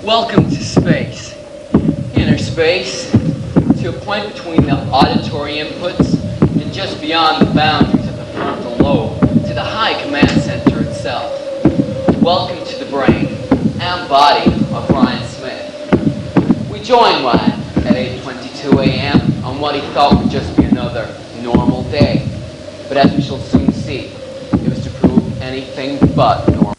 Welcome to space. Inner space, to a point between the auditory inputs and just beyond the boundaries of the frontal lobe, to the high command center itself. Welcome to the brain and body of Ryan Smith. We joined Ryan at 8:22 a.m. on what he thought would just be another normal day. But as we shall soon see, it was to prove anything but normal.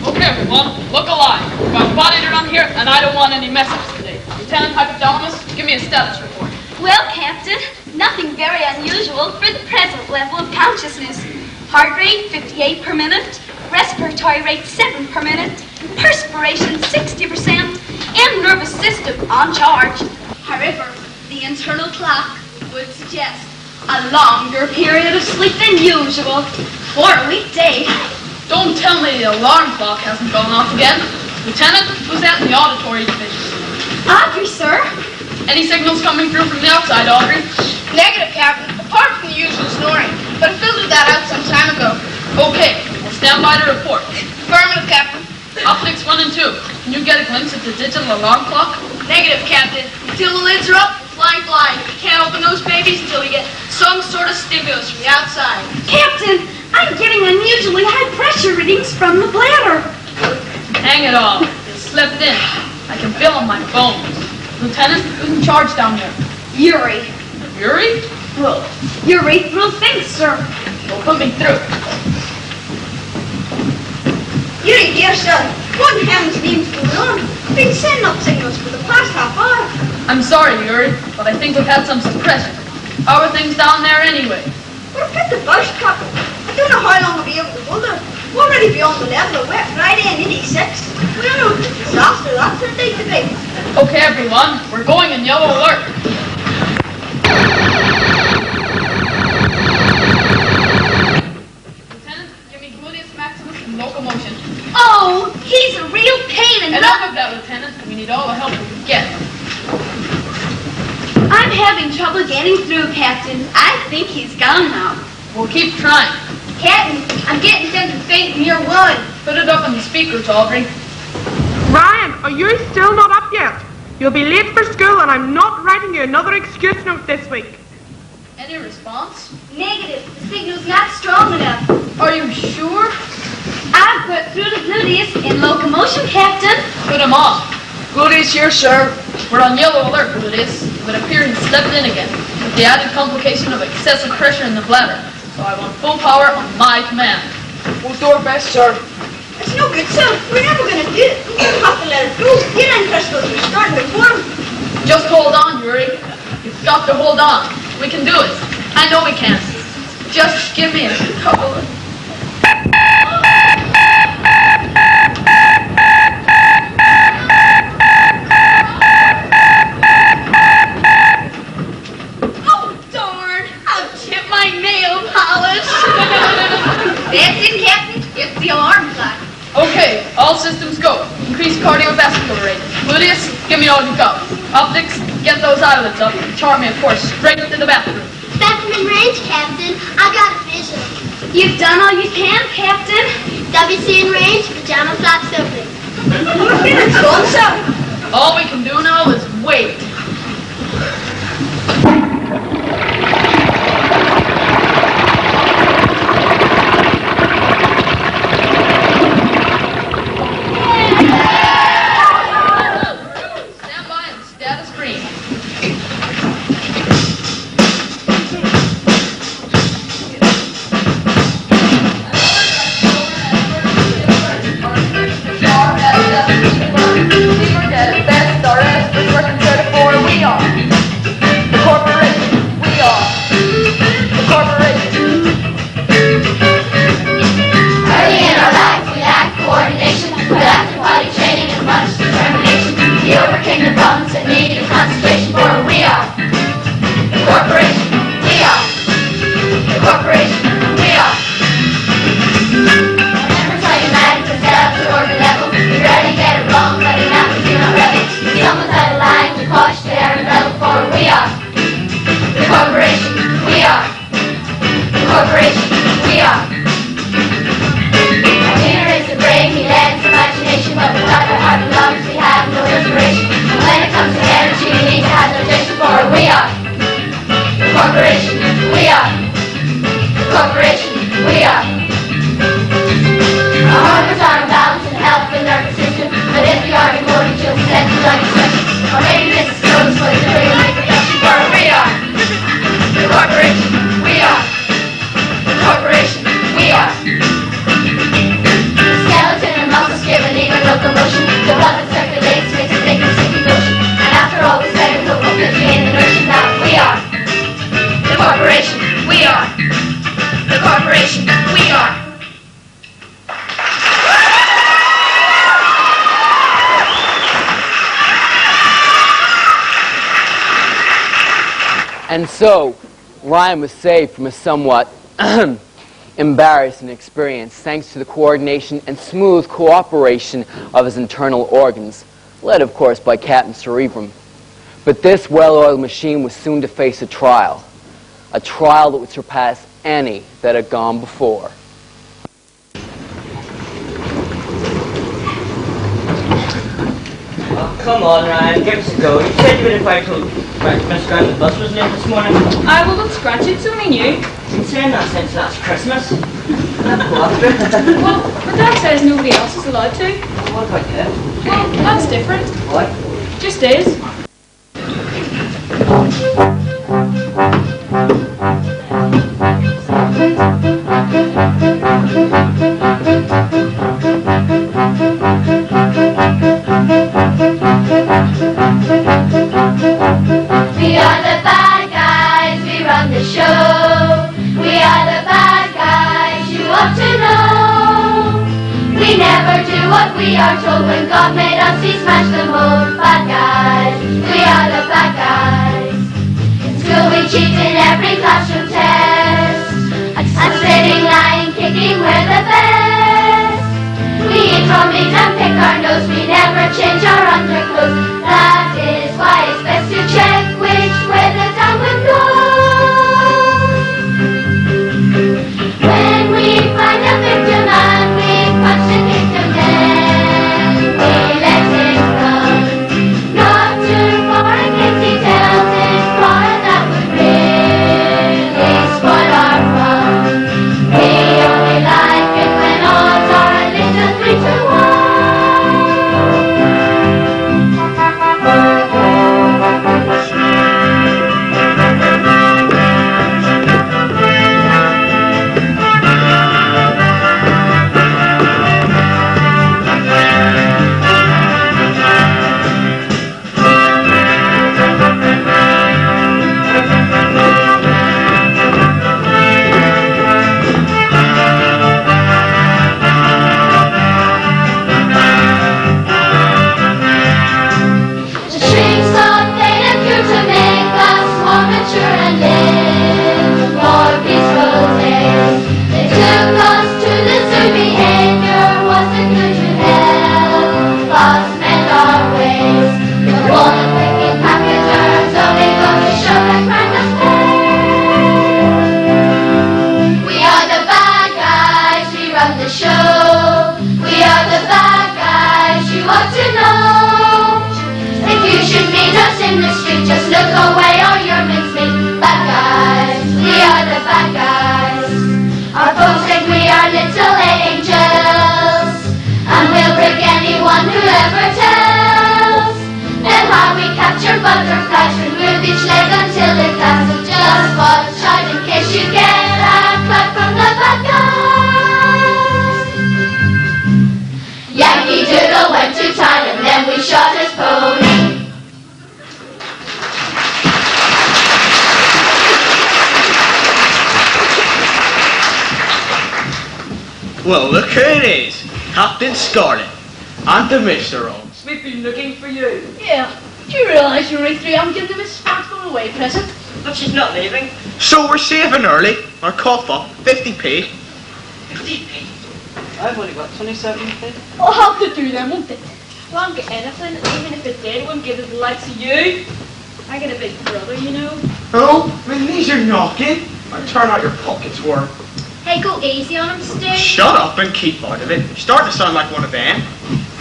Okay, everyone, look alive. We've got a body to run here, and I don't want any mess-ups today. Lieutenant Hypothalamus, give me a status report. Well, Captain, nothing very unusual for the present level of consciousness. Heart rate 58 per minute, respiratory rate 7 per minute, perspiration 60%, and nervous system on charge. However, the internal clock would suggest a longer period of sleep than usual for a weekday. Don't tell me the alarm clock hasn't gone off again. Lieutenant, who's that in the auditory division? Audrey, sir. Any signals coming through from the outside, Audrey? Negative, Captain. Apart from the usual snoring. But I filtered that out some time ago. Okay, we'll stand by to report. Affirmative, Captain. Optics 1 and 2. Can you get a glimpse at the digital alarm clock? Negative, Captain. Until the lids are up, flying blind. We can't open those babies until we get some sort of stimulus from the outside. Captain, I'm getting unusually high pressure readings from the bladder. Hang it all. It slipped in. I can feel on my bones. Lieutenant, who's in charge down there? Yuri. Yuri? Well, urethral things, sir. Well, put me through. Yuri, dear son, what in heaven's name's going on? I've been sending up signals for the past half hour. I'm sorry, Yuri, but I think we've had some suppression. How are things down there anyway? We're fit the bush, Captain. I don't know how long we'll be able to hold her. We're already beyond the level of wet Friday and 86. We don't know what the disaster that turned out to be. Okay, everyone, we're going in yellow alert. Lieutenant, give me gluteus maximus and locomotion. Oh, he's a real pain in the... Enough of that, Lieutenant. We need all the help we can get. I'm having trouble getting through, Captain. I think he's gone now. We'll keep trying. Captain, I'm getting them to faint in your one. Put it up on the speakers, Audrey. Ryan, are you still not up yet? You'll be late for school and I'm not writing you another excuse note this week. Any response? Negative. The signal's not strong enough. Are you sure? I've put through the gluteus in locomotion, Captain. Put him on. Gluteus here, sir. We're on yellow alert, Gluteus. It appears he slipped in again, with the added complication of excessive pressure in the bladder. So I want full power on my command. We'll do our best, sir. It's no good, sir. We're never going to do it. We're going to have to let it go. Get in, because we're starting to form. Just hold on, Yuri. You've got to hold on. We can do it. I know we can. Just give me a couple of... Oh, darn! I'll chip my nail polish. That's it, Captain. It's the alarm clock. Okay, all systems go. Increase cardiovascular rate. Gluteus, give me all you got. Optics, get those eyelids up and chart me a course straight to the bathroom. Bathroom in range, Captain. I got a vision. You've done all you can, Captain. WC in range, pajama flaps open. We're feeling so. All we can do now is wait. Stand by and status green. Early in our life, we lacked coordination. We lacked body training and much determination. We overcame the problems that needed concentration. For we are the corporation. We are the corporation. We are. Our members are united to set up to orbit level. We rarely get it wrong, but enough we do not rebel. Some without a line, we polish their rebel. For we are the corporation. We are the corporation. We are. Our leader is the brain, he lends imagination, but without our heart and lungs, we have no inspiration. And when it comes to energy, we need to have no vision. For we are the corporation. We are the corporation. We are. Our hormones are imbalanced and help the nervous system, but if we are devoted, you'll set the blood expression. Or maybe this is close, but it's a very reproduction. For we are the corporation. We are the corporation. We are. The skeleton and muscles give an even locomotion. The blood that circulates makes a thick and sticky motion. And after all is said, we'll hope that you gain the notion that we are the corporation. We are the corporation. We are. And so, Ryan was saved from a somewhat embarrassing experience thanks to the coordination and smooth cooperation of his internal organs, led, of course, by Captain Cerebrum. But this well-oiled machine was soon to face a trial that would surpass any that had gone before. Oh, come on, Ryan, give us a go. You said you would invite Miss Grant the bus was late this morning. I will not scratch it, it's only new. Been saying that since last Christmas. Well, but Dad says nobody else is allowed to. What about you? Well, that's different. What? Just is. We are the bad guys, we run the show. We are the bad guys, you ought to know. We never do what we are told. When God made us, He smashed the mold. Bad guys, we are the bad guys. In school we cheat in every classroom test. And spitting, lying, kicking, we're the best. We eat raw meat and pick our nose. We never change our underclothes. That is why it's best to check which way the downwind blows. When we find a victim and we punch and kick him, then we let him run. Not too far in case he tells his pa, that would really spoil our fun. We only like it when odds are a little 3 to 1. Well, look who it is. Captain Scarlet. And the Mr. Rhodes. We've been looking for you. Yeah. Do you realise you're only 3 I'm giving Miss Sparks going away present? But she's not leaving. So we're saving early. Our cough up, 50p. 50p. I've only got 27p. Oh, how could do them, won't it? Won't get anything, even if it did, wouldn't give it the likes of you. I get a big brother, you know. Oh, when these are knocking, I turn out your pockets work. Hey, go easy on him, Stu. Shut up and keep out of it. You're starting to sound like one of them.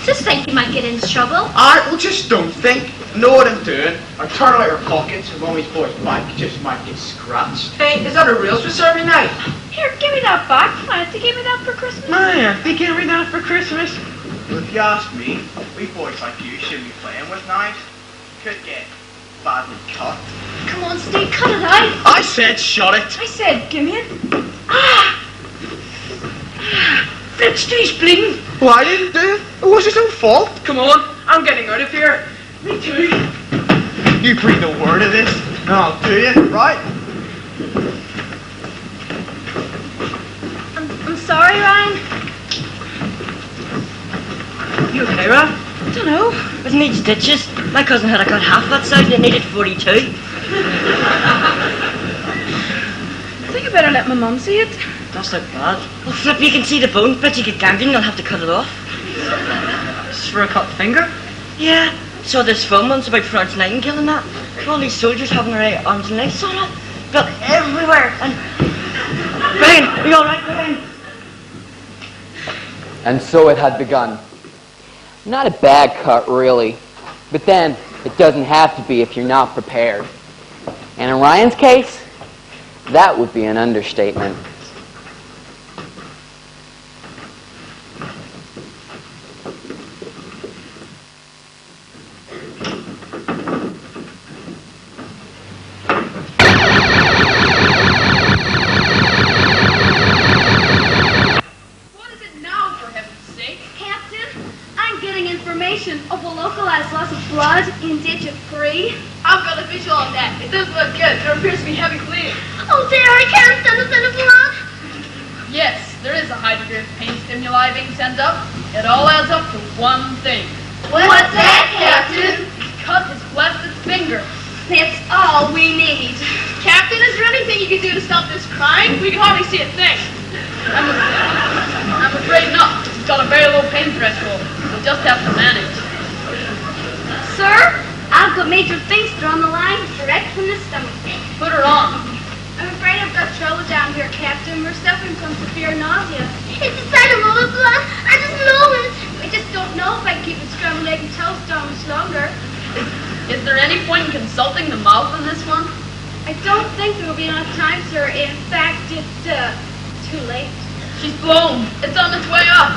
Just think you might get into trouble. Alright, well just don't think. Know what I'm doing. I turn out your pockets and Mommy's boy's bike just might get scratched. Hey, is that a real Swiss Army knife? Here, give me that back. I had to give me that for Christmas. Man, they gave me that for Christmas. Well, if you ask me, we boys like you shouldn't be playing with knives. Could get badly cut. Come on, Stu, cut it out. I said shut it. I said, give me it. Flip, Stu's bleeding. Well, I didn't do it. It was his own fault. Come on, I'm getting out of here. Me too. You breathe a word of this, and I'll do you, right? I'm sorry, Ryan. You okay, Rob? I don't know. It needs stitches. My cousin had a cut half that side and it needed 42. I think you better let my mum see it. That's not bad. Well, Flip, you can see the bone, but you get gangrene, you'll have to cut it off. Just for a cut finger? Yeah. Saw this film once about Florence Nightingale and that. All these soldiers having their arms and legs sawn off. Blood everywhere. And Brian, are you alright, Brian? And so it had begun. Not a bad cut, really. But then, it doesn't have to be if you're not prepared. And in Ryan's case, that would be an understatement. What is it now, for heaven's sake? Captain, I'm getting information of a localized loss of blood in digit 3. I've got a visual on that. It does look good. There appears to be heavy bleeding. Oh dear, I can't stand the scent of blood. Yes, there is a high degree of pain stimuli being sent up. It all adds up to one thing. What's that, Captain? Cut his blasted finger. That's all we need. Captain, is there anything you can do to stop this crime? We can hardly see a thing. I'm afraid not. He's got a very low pain threshold. We'll just have to manage. Sir, I've got Major Finster on the line direct from the stomach. Put her on. I'm afraid I've got trouble down here, Captain. We're suffering from severe nausea. It's a sight of all the blood. I just know it. I just don't know if I can keep it scrambled egg and toast on much longer. Is there any point in consulting the mouth in this one? I don't think there will be enough time, sir. In fact, it's too late. She's blown. It's on its way up.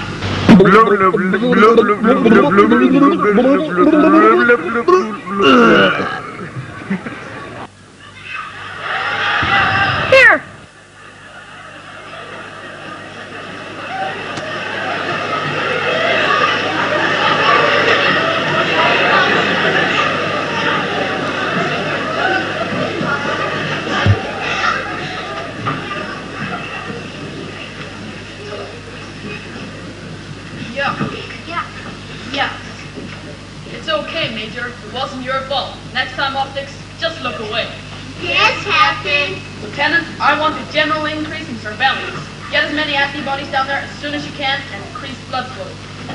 Here! Yeah. It's okay, Major. It wasn't your fault. Next time, optics, just look away. Yes, Captain. Lieutenant, I want a general increase in surveillance. Get as many antibodies down there as soon as you can and increase blood flow.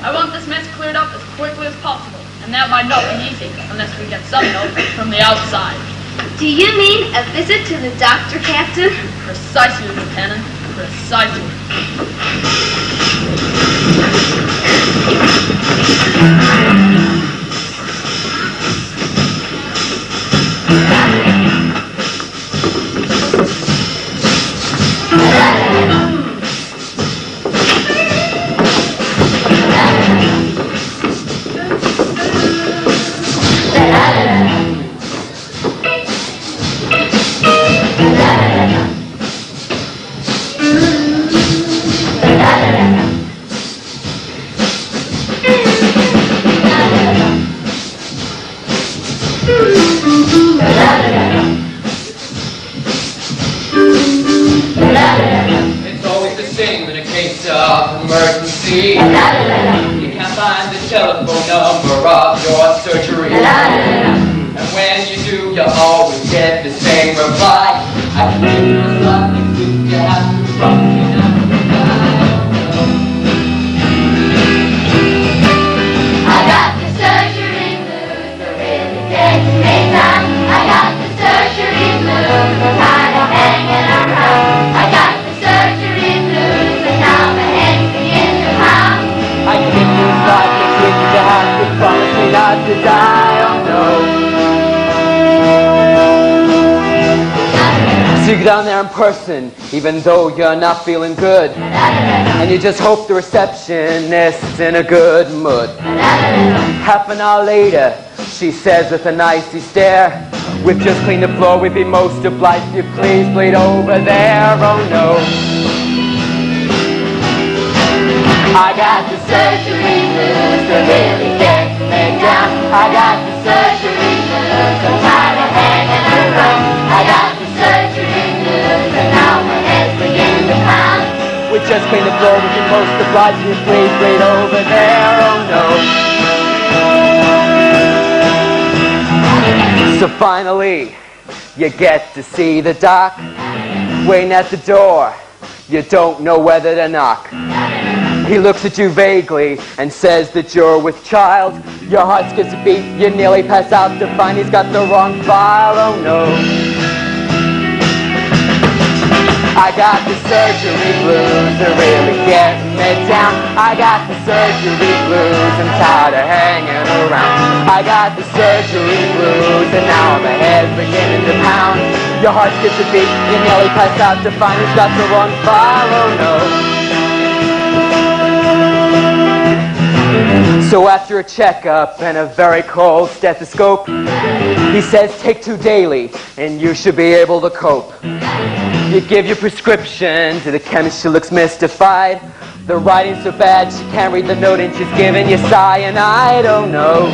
I want this mess cleared up as quickly as possible. And that might not be easy unless we get some help from the outside. Do you mean a visit to the doctor, Captain? Precisely, Lieutenant. Precisely. see. You can't find the telephone number of your surgery. And when you do, you always get the same reply. I can give you this love next week, you have to run me now. I got the surgery blues, the really taking me down. I got the surgery blues, I'm tired of hanging around. I got the surgery blues, and now my head's beginning to pound. I can give you this life next week, you have to promise me not to die, oh no. So you go down there in person, even though you're not feeling good. And you just hope the receptionist's in a good mood. Half an hour later, she says with an icy stare, "We've just cleaned the floor, we'd be most obliged if you please bleed over there, oh no." I got the surgery blues, they really get me down. I got the surgery blues, I'm tired of hanging around. I got the surgery blues, and now my head's beginning to pound. We just cleaned the floor, we'd be most obliged if you please bleed over there, oh no. So finally, you get to see the doc, waiting at the door. You don't know whether to knock. He looks at you vaguely and says that you're with child. Your heart skips a beat, you nearly pass out to find he's got the wrong file, oh no. I got the surgery blues, they're really getting me down. I got the surgery blues, I'm tired of hanging around. I got the surgery blues, and now my head's beginning to pound. Your heart skips a beat, you nearly pass out to find he's got the wrong file, oh no. So after a checkup and a very cold stethoscope, he says take 2 daily and you should be able to cope. You give your prescription to the chemist, she looks mystified. The writing's so bad she can't read the note and she's giving you cyanide, oh no.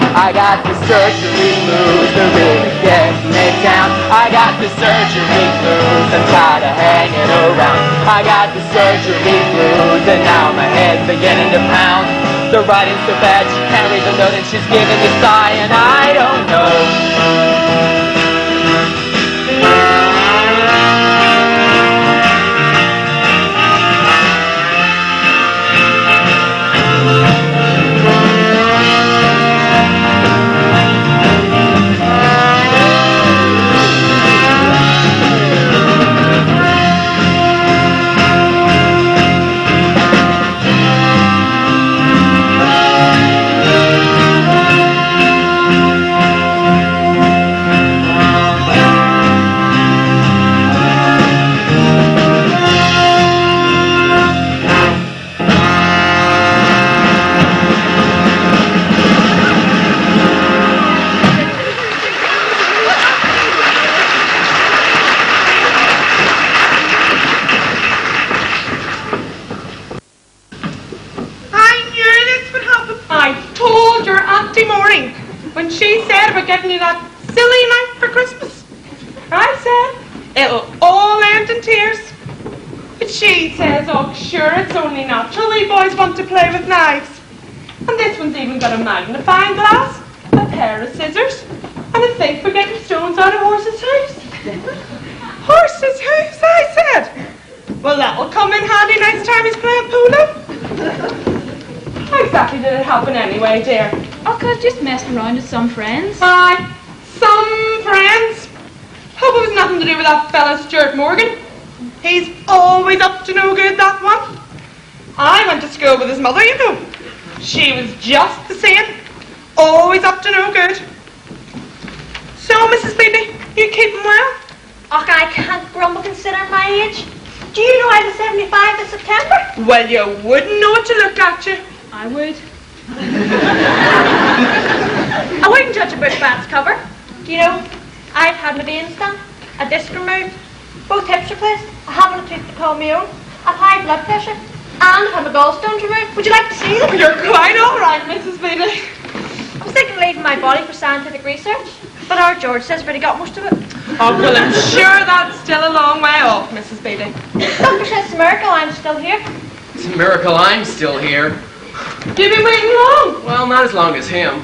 I got the surgery blues, they're really getting me down. I got the surgery blues, I'm tired of hanging around. I got the surgery blues, and now my head's beginning to pound. The writing's so bad she can't read the note and she's giving you cyanide, oh no. When she said about getting you that silly knife for Christmas, I said, it'll all end in tears. But she says, oh sure, it's only natural, we boys want to play with knives. And this one's even got a magnifying glass, a pair of scissors, and a thing for getting stones out of horses' hooves. Horses' hooves, I said. Well, that'll come in handy next time he's playing polo. How exactly did it happen anyway, dear? Oh, cause just messing around with some friends. Aye, some friends. Hope it was nothing to do with that fella Stuart Morgan. He's always up to no good, that one. I went to school with his mother, you know. She was just the same. Always up to no good. So, Mrs. Beebe, you keeping well? Och, I can't grumble considering my age. Do you know I was 75 in September? Well, you wouldn't know it to look at you. I would. I wouldn't judge a book by its cover. You know, I've had my veins done, a disc removed, both hips replaced, I haven't a tooth to call my own, I've high blood pressure, and I've had my gallstones removed. Would you like to see them? You're quite all right, Mrs. Beebe. I was thinking of leaving my body for scientific research. But our George says Freddie got most of it. Oh, well, I'm sure that's still a long way off, Mrs. Beatty. Doctor says it's a miracle I'm still here. It's a miracle I'm still here. You've been waiting long. Well, not as long as him.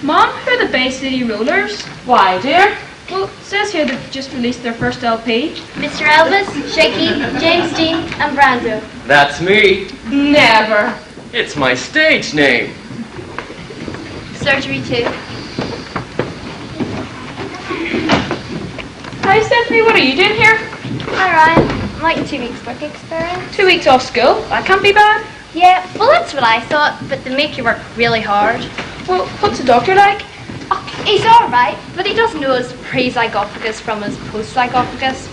Mom, who are the Bay City Rollers? Why, dear? Well, it says here they've just released their first LP. Mr. Elvis, Shaky, James Dean, and Brando. That's me. Never. It's my stage name. Surgery 2. Hi, Stephanie, what are you doing here? Hi, Ryan. I'm like 2 weeks work experience. 2 weeks off school? That can't be bad. Yeah, well, that's what I thought, but they make you work really hard. Well, what's the doctor like? Oh, he's all right, but he doesn't know his pre-zygophagus from his post-zygophagus.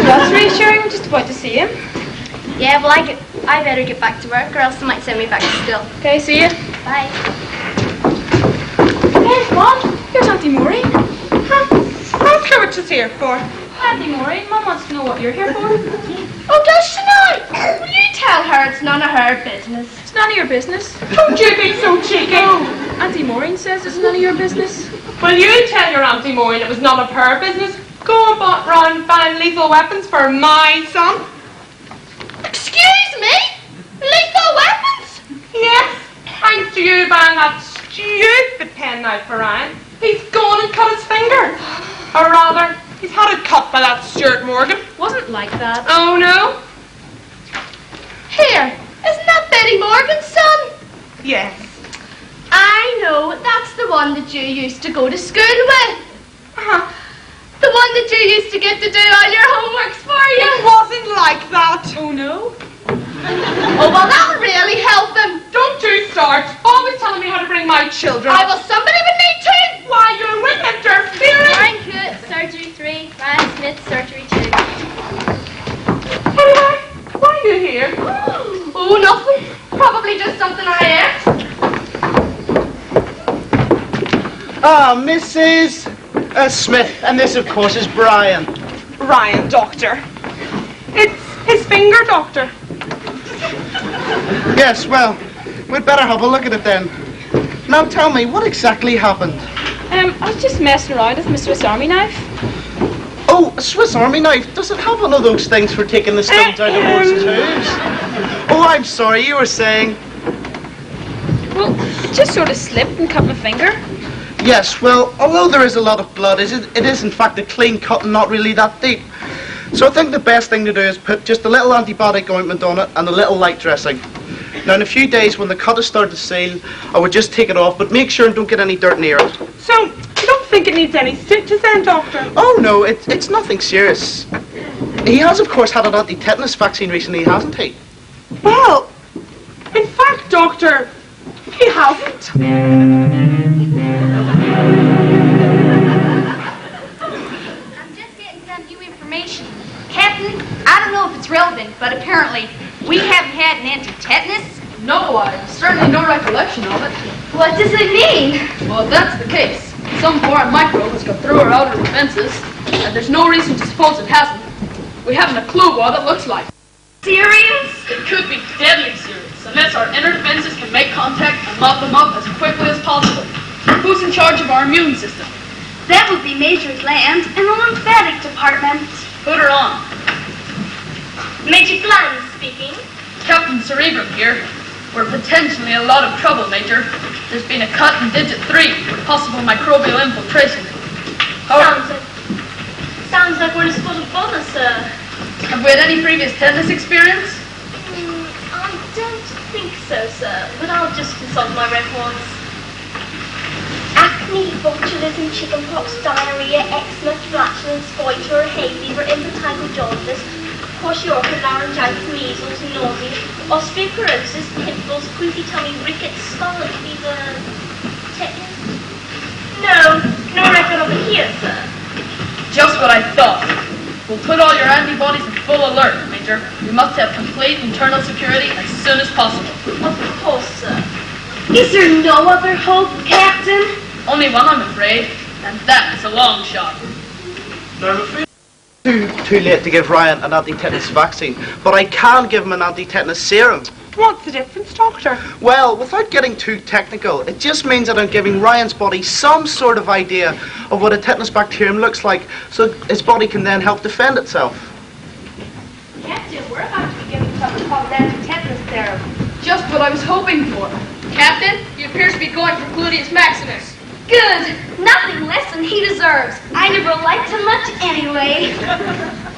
That's reassuring. I'm just about to see him. Yeah, well, I better get back to work, or else they might send me back to school. Okay, see you. Bye. Hey, Mom, here's Auntie Maureen. Ask her what she's here for. Auntie Maureen, Mom wants to know what you're here for. Oh, does she now? Will you tell her it's none of her business? It's none of your business. Don't you be so cheeky. Auntie Maureen says it's none of your business. Will you tell your Auntie Maureen it was none of her business? Go round and find lethal weapons for my son. Excuse me? Lethal weapons? Yes, thanks to you buying that stupid penknife for Ryan. He's gone and cut his finger. Or rather, he's had it cut by that Stuart Morgan. Wasn't like that. Oh, no? Here, isn't that Betty Morgan's son? Yes. I know, that's the one that you used to go to school with. Uh-huh. The one that you used to get to do all your homeworks for It you. wasn't like that. Oh, no? Oh, well, that'll really help him. Don't you start. Always telling me how to bring my children. I will, somebody would need to. Why, you're with interfering. Ryan Hewitt, Surgery 3. Ryan Smith, Surgery 2. Anyway, why are you here? Oh, nothing. Probably just something I ate. Ah, Mrs. Smith, and this, of course, is Brian. Ryan, doctor. It's his finger, doctor. Yes, well, we'd better have a look at it then. Now tell me, what exactly happened? I was just messing around with my Swiss Army knife. Oh, a Swiss Army knife. Does it have one of those things for taking the stones out of horses' hooves? Oh, I'm sorry, you were saying... Well, it just sort of slipped and cut my finger. Yes, well, although there is a lot of blood, it is in fact a clean cut and not really that deep. So I think the best thing to do is put just a little antibiotic ointment on it and a little light dressing. Now in a few days when the cut has started to seal, I would just take it off, but make sure and don't get any dirt near it. So, you don't think it needs any stitches then, doctor? Oh no, it's nothing serious. He has of course had an anti-tetanus vaccine recently, hasn't he? Well, in fact, doctor, he hasn't. I'm just getting some new information. Captain, I don't know if it's relevant, but apparently we haven't had an anti-tetanus. No, I've certainly no recollection of it. What does it mean? Well, if that's the case, some foreign microbe has got through our outer defenses, and there's no reason to suppose it hasn't. We haven't a clue what it looks like. Serious? It could be deadly serious, unless our inner defenses can make contact and mop them up as quickly as possible. Who's in charge of our immune system? That would be Major Land in the lymphatic department. Put her on. Major Glenn speaking. Captain Cerebrum here. We're potentially in a lot of trouble, Major. There's been a cut in digit 3 with possible microbial infiltration. Sounds like we're in a spot of bother, sir. Have we had any previous tetanus experience? I don't think so, sir, but I'll just consult my records. Acne, botulism, chickenpox, diarrhea, eczema, flatulence, goiter, hay fever, infantile jaundice, kwashiorkor, laryngitis, measles, nausea, osteoporosis, pimples, croupy tummy, rickets, scarlet fever, tetanus. No record of it here, sir. Just what I thought. We'll put all your antibodies in full alert, Major. We must have complete internal security as soon as possible. Of course, sir. Is there no other hope, Captain? Only one, I'm afraid, and that's a long shot. Now, I'm afraid it's too late to give Ryan an anti-tetanus vaccine, but I can give him an anti-tetanus serum. What's the difference, Doctor? Well, without getting too technical, it just means that I'm giving Ryan's body some sort of idea of what a tetanus bacterium looks like, so his body can then help defend itself. Captain, we're about to be giving something called anti-tetanus serum. Just what I was hoping for. Captain, you appear to be going for gluteus maximus. Good. Nothing less than he deserves. I never liked him much anyway.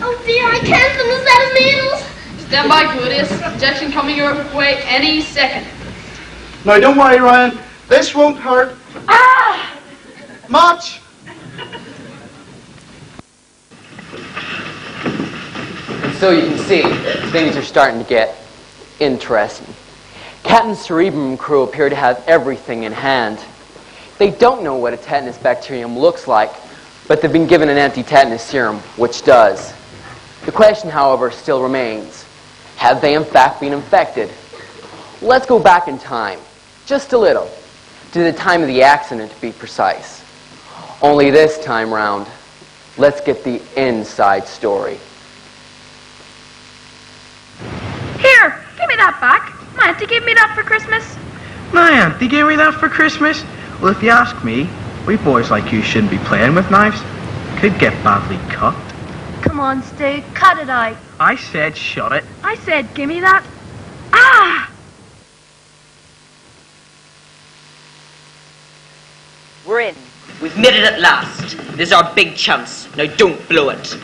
Oh dear, I can't. Is that his needles? Stand by, gluteus. Injection coming your way any second. Now, don't worry, Ryan. This won't hurt. Ah! Much. And so you can see, things are starting to get interesting. Captain Cerebrum and crew appear to have everything in hand. They don't know what a tetanus bacterium looks like, but they've been given an anti-tetanus serum, which does. The question, however, still remains. Have they in fact been infected? Let's go back in time, just a little, to the time of the accident to be precise. Only this time round, let's get the inside story. Here, give me that back. My auntie gave me that for Christmas. My auntie gave me that for Christmas? Well, if you ask me, we boys like you shouldn't be playing with knives. Could get badly cut. Come on, Stu, cut it out. I said shut it. I said, give me that. Ah! We're in. We've made it at last. This is our big chance. Now don't blow it.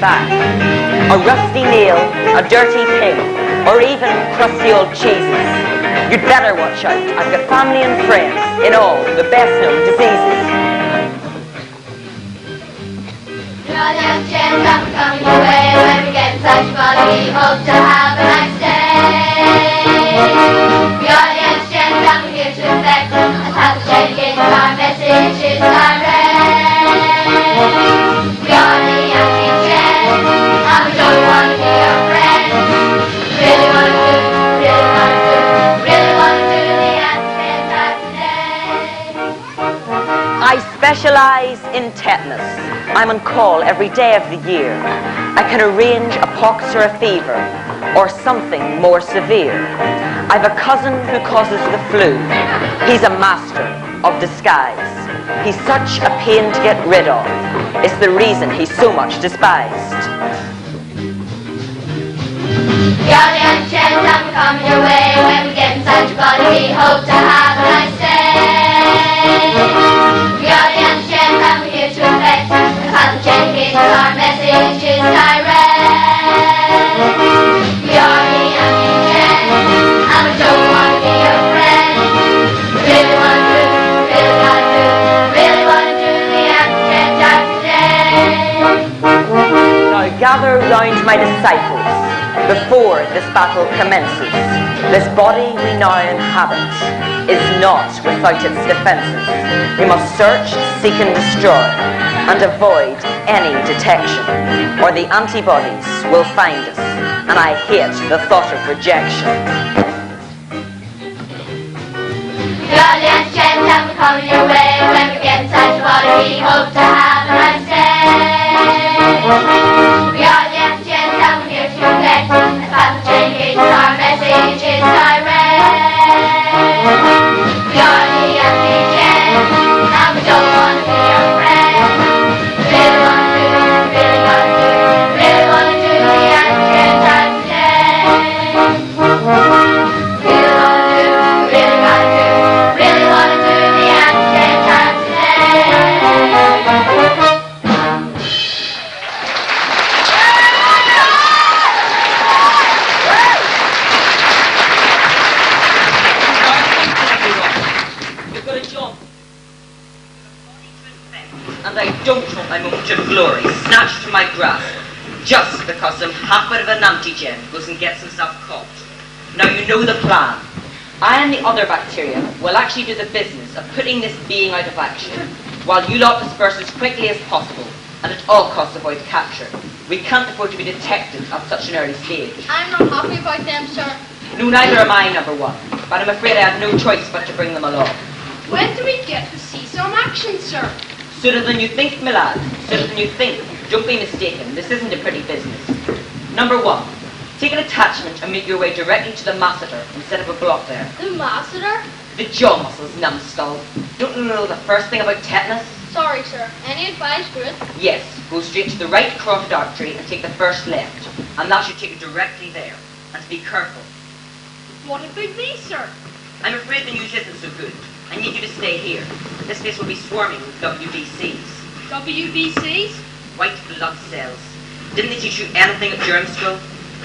A rusty nail, a dirty pig, or even crusty old cheeses. You'd better watch out. I've got family and friends in all the best known diseases. The audience jams up and coming your way. When we get inside your body, we hope to have a nice day. The audience jams up, we're here to affect. As pathogen gets our message is direct. We are the anti-gen, and we don't want to be your friend. Really want to do, really want to do, really want to do the anti-gen today. I specialise in tetanus. I'm on call every day of the year. I can arrange a pox or a fever, or something more severe. I've a cousin who causes the flu. He's a master of disguise. He's such a pain to get rid of. It's the reason he's so much despised. The audience chants and we're coming your way. When we get inside your body, we hope to have a nice day. The audience chants and we're here to affect. The pathogen case our message is direct. We are the anti-gen, and we don't want to be your friend. We really want to do, really want to do, really want to do the anti-gen time today. Now gather round my disciples before this battle commences. This body we now inhabit is not without its defences. We must search, seek and destroy, and avoid any detection, or the antibodies will find us, and I hate the thought of rejection. The audience chants and we're coming your way. When we get inside your body, we hope to have a nice day. The audience chants and we're here to affect. The pathogen case our message is direct. We are the anti-gen, and we don't want to be your friend. We really want to do, really want to do, really want to do the anti-gen time today. Really want to do, really want to do, really want to do the anti-gen time today. my moment of glory snatched from my grasp just because some half-wit of an antigen goes and gets himself caught. Now you know the plan. I and the other bacteria will actually do the business of putting this being out of action, while you lot disperse as quickly as possible, and at all costs avoid capture. We can't afford to be detected at such an early stage. I'm not happy about them, sir. No, neither am I, number one, but I'm afraid I had no choice but to bring them along. When do we get to see some action, sir? Sooner than you think, my lad. Sooner than you think. Don't be mistaken. This isn't a pretty business. Number one, take an attachment and make your way directly to the masseter instead of a block there. The masseter? The jaw muscles, numbskull. Don't you know the first thing about tetanus? Sorry, sir. Any advice good? Yes. Go straight to the right carotid artery and take the first left. And that should take you directly there. And be careful. What about me, sir? I'm afraid the news isn't so good. I need you to stay here. This place will be swarming with WBCs. WBCs? White blood cells. Didn't they teach you anything at germ school?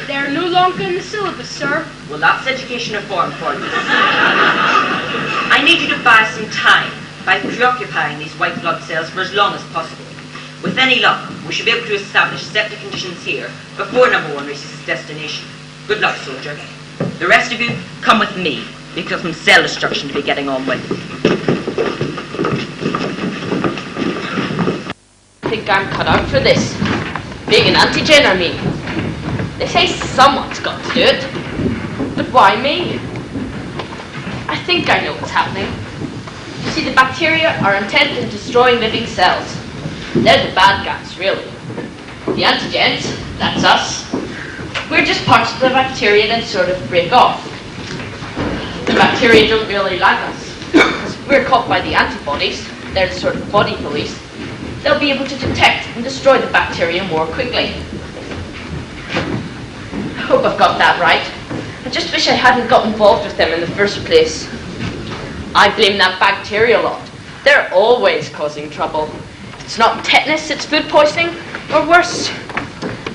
They're no longer in the syllabus, sir. Well, that's education reform for you. I need you to buy some time by preoccupying these white blood cells for as long as possible. With any luck, we should be able to establish septic conditions here before number one reaches its destination. Good luck, soldier. The rest of you, come with me. We've got some cell destruction to be getting on with. I think I'm cut out for this. Being an antigen, I mean. They say someone's got to do it. But why me? I think I know what's happening. You see, the bacteria are intent in destroying living cells. They're the bad guys, really. The antigens, that's us. We're just parts of the bacteria that sort of break off. The bacteria don't really like us. Because if we're caught by the antibodies, they're the sort of body police, they'll be able to detect and destroy the bacteria more quickly. I hope I've got that right. I just wish I hadn't got involved with them in the first place. I blame that bacteria lot. They're always causing trouble. It's not tetanus, it's food poisoning, or worse.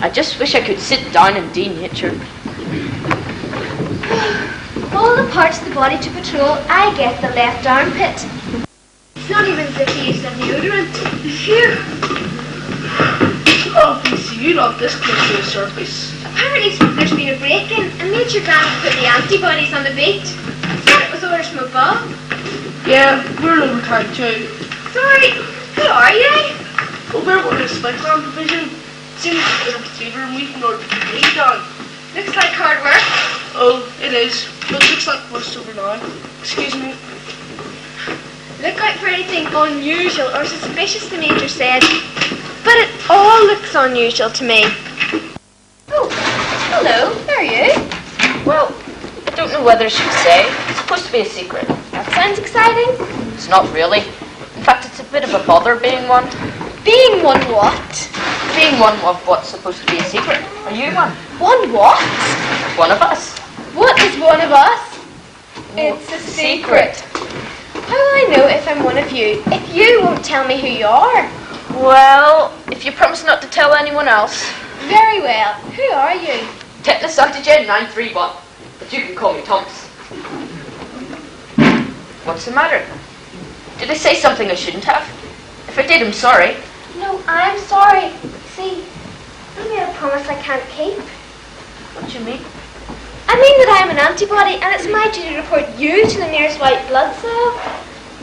I just wish I could sit down and denature. All the parts of the body to patrol, I get the left armpit. It's not even as if he used a deodorant. Phew. Oh, so you love this close to the surface. Apparently there's been a break-in and Major Grant put the antibodies on the beat. I thought it was orders from above. Yeah, we're overtime too. Sorry, who are you? Well, we're one of the Spectrum division. Seems like a receiver and we can order the lead down. Looks like hard work. Oh, it is. But it looks like we're sober now. Excuse me. Look out for anything unusual or suspicious, the Major said. But it all looks unusual to me. Oh, hello, there are you. Well, I don't know whether I should say. It's supposed to be a secret. That sounds exciting. It's not really. In fact, it's a bit of a bother being one. Being one what? Being one of what's supposed to be a secret. Are you one? One what? One of us. What is one of us? It's a secret. How will I know if I'm one of you if you won't tell me who you are? Well, if you promise not to tell anyone else. Very well. Who are you? Tetanus antigen 931. But you can call me Thomas. What's the matter? Did I say something I shouldn't have? If I did, I'm sorry. No, I'm sorry. See, I made a promise I can't keep. What do you mean? I mean that I am an antibody and it's my duty to report you to the nearest white blood cell.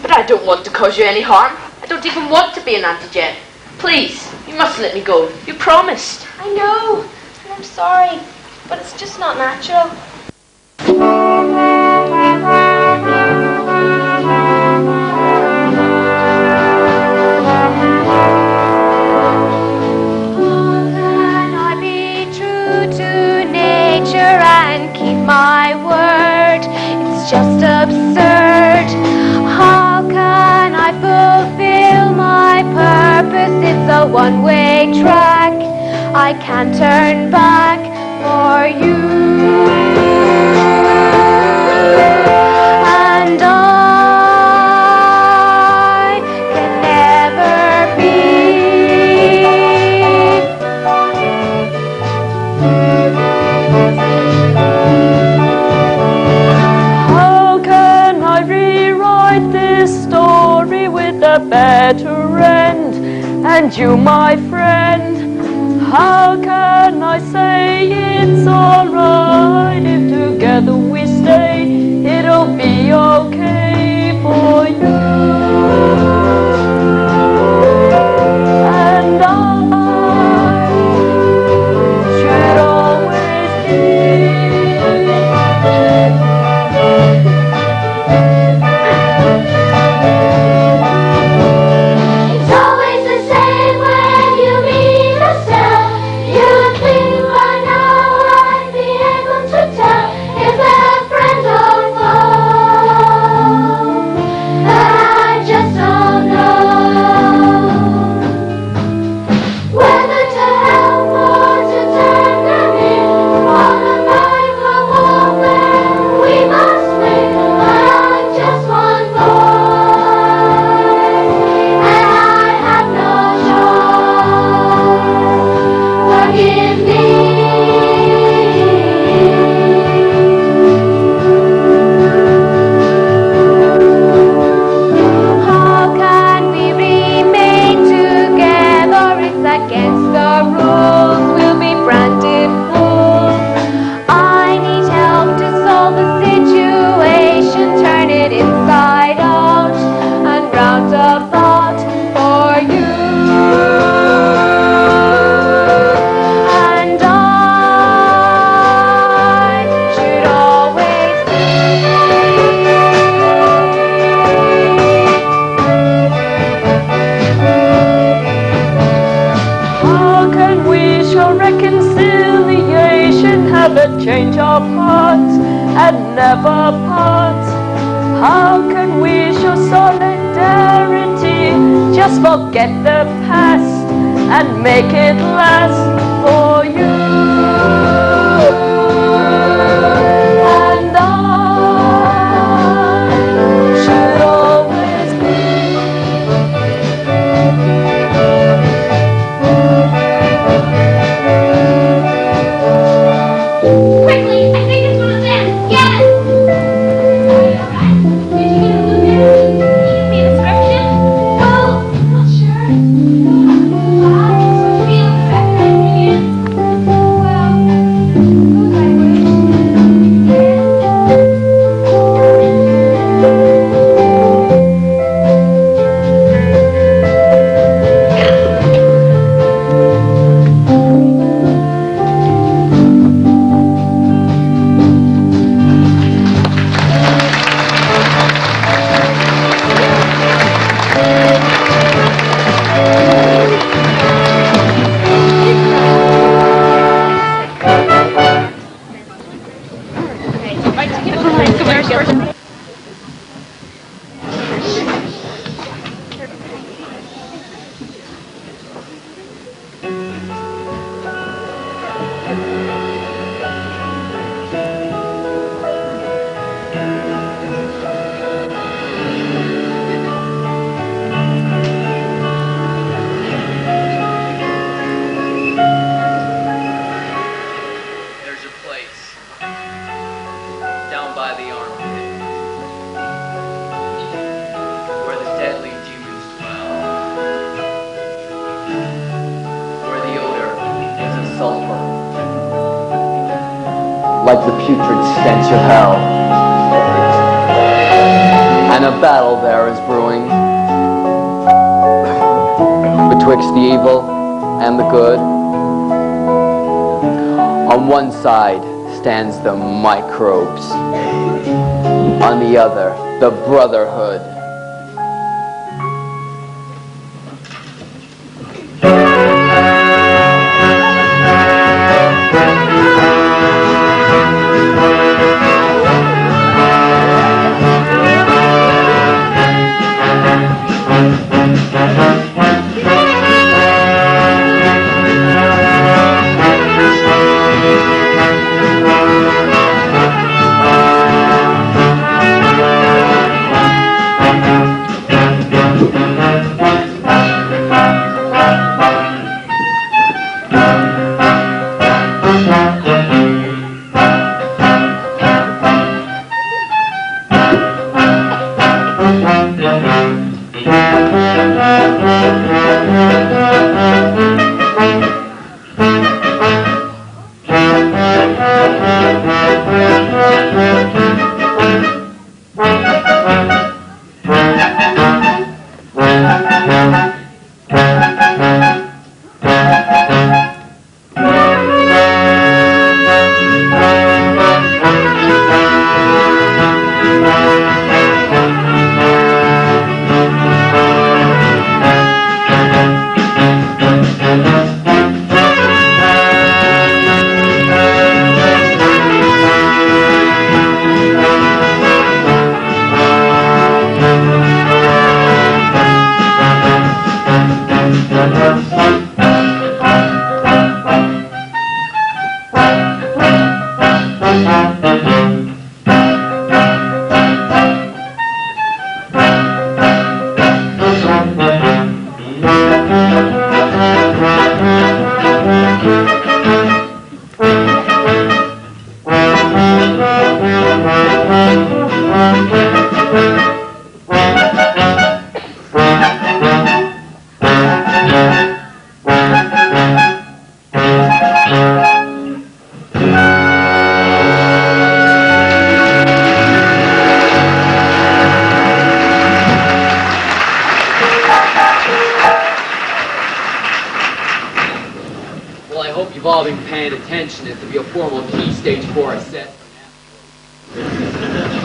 But I don't want to cause you any harm. I don't even want to be an antigen. Please, you must let me go. You promised. I know, and I'm sorry, but it's just not natural. My word, it's just absurd. How can I fulfill my purpose? It's a one-way track. I can't turn back for you. And I can never be. A better end, and And you, my friend, how can I say it's alright if together we stay? It'll be okay for you and I should always be. It's always the same when you meet us now. You'd think by now I'd be able to tell if they're friends or foe. But I just don't know whether to help or to turn them in. On the night come home then we must win. But I'm just one boy and I have no choice. Forgive me. How can we remain together? It's against the rules. We'll be branded fools. I need help to solve the situation. Turn it inside out and round about for you. And I should always How can we show reconciliation, have a change of heart and never part? How can we show solidarity, just forget the past and make it last for you and I should always quickly. I think it's one of them. Yes. Are you alright? Did you get a blue mirror? Can you give me a description? No, I'm not sure. So feel correct again. Well, good I wish. There's a place down by the armpit where the deadly demons dwell, where the odor is a sulfur, like the putrid stench of hell. And a battle there is brewing betwixt the evil and the good. On one side stands the microbes, on the other, the brotherhood. Well, I hope you've all been paying attention. It will be a formal key stage 4 assessment.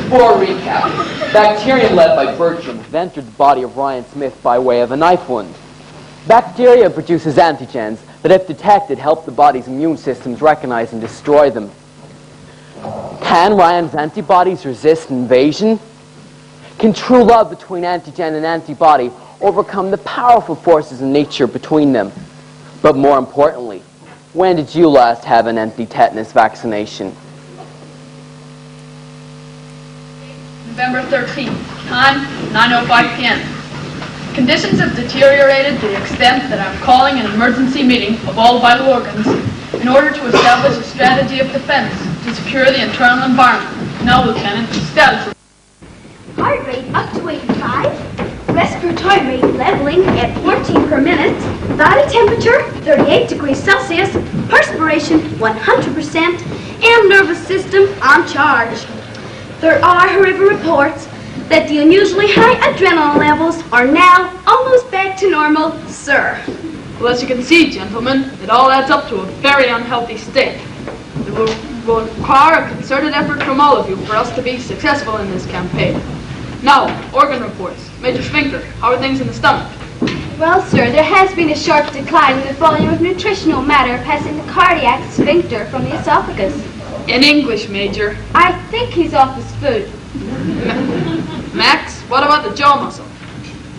For a recap, bacterium led by Bertram have entered the body of Ryan Smith by way of a knife wound. Bacteria produces antigens that, if detected, help the body's immune systems recognize and destroy them. Can Ryan's antibodies resist invasion? Can true love between antigen and antibody overcome the powerful forces in nature between them? But more importantly, when did you last have an anti-tetanus vaccination? November 13th, time 9:05 p.m. Conditions have deteriorated to the extent that I'm calling an emergency meeting of all vital organs in order to establish a strategy of defense to secure the internal environment. Now, Lieutenant, status. Heart rate up to 85. Respiratory rate leveling at 14 per minute. Body temperature 38 degrees Celsius. Perspiration 100%. And nervous system on charge. There are, however, reports that the unusually high adrenaline levels are now almost back to normal, sir. Well, as you can see, gentlemen, it all adds up to a very unhealthy state. It will require a concerted effort from all of you for us to be successful in this campaign. Now, organ reports. Major Sphincter, how are things in the stomach? Well, sir, there has been a sharp decline in the volume of nutritional matter passing the cardiac sphincter from the esophagus. In English, Major. I think he's off his food. Max, what about the jaw muscle?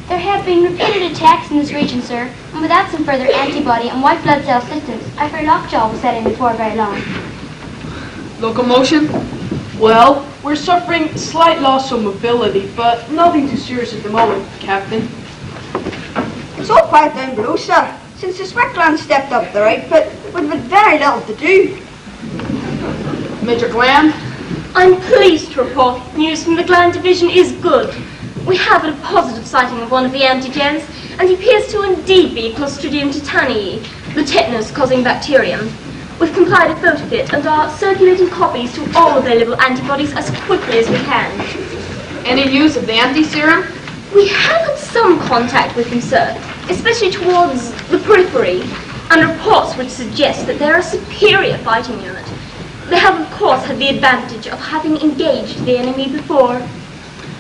There have been repeated attacks in this region, sir, and without some further antibody and white blood cell symptoms, I fear lockjaw will set in before very long. Locomotion? Well, we're suffering slight loss of mobility, but nothing too serious at the moment, Captain. It's all quiet down below, sir. Since the Swickland stepped up their output, we've had very little to do. Major Gland? I'm pleased to report news from the Gland Division is good. We have a positive sighting of one of the antigens, and he appears to indeed be Clostridium tetanii, the tetanus-causing bacterium. We've complied with both of it and are circulating copies to all available antibodies as quickly as we can. Any news of the anti-serum? We have had some contact with him, sir, especially towards the periphery, and reports which suggest that they're a superior fighting unit. They have, of course, had the advantage of having engaged the enemy before.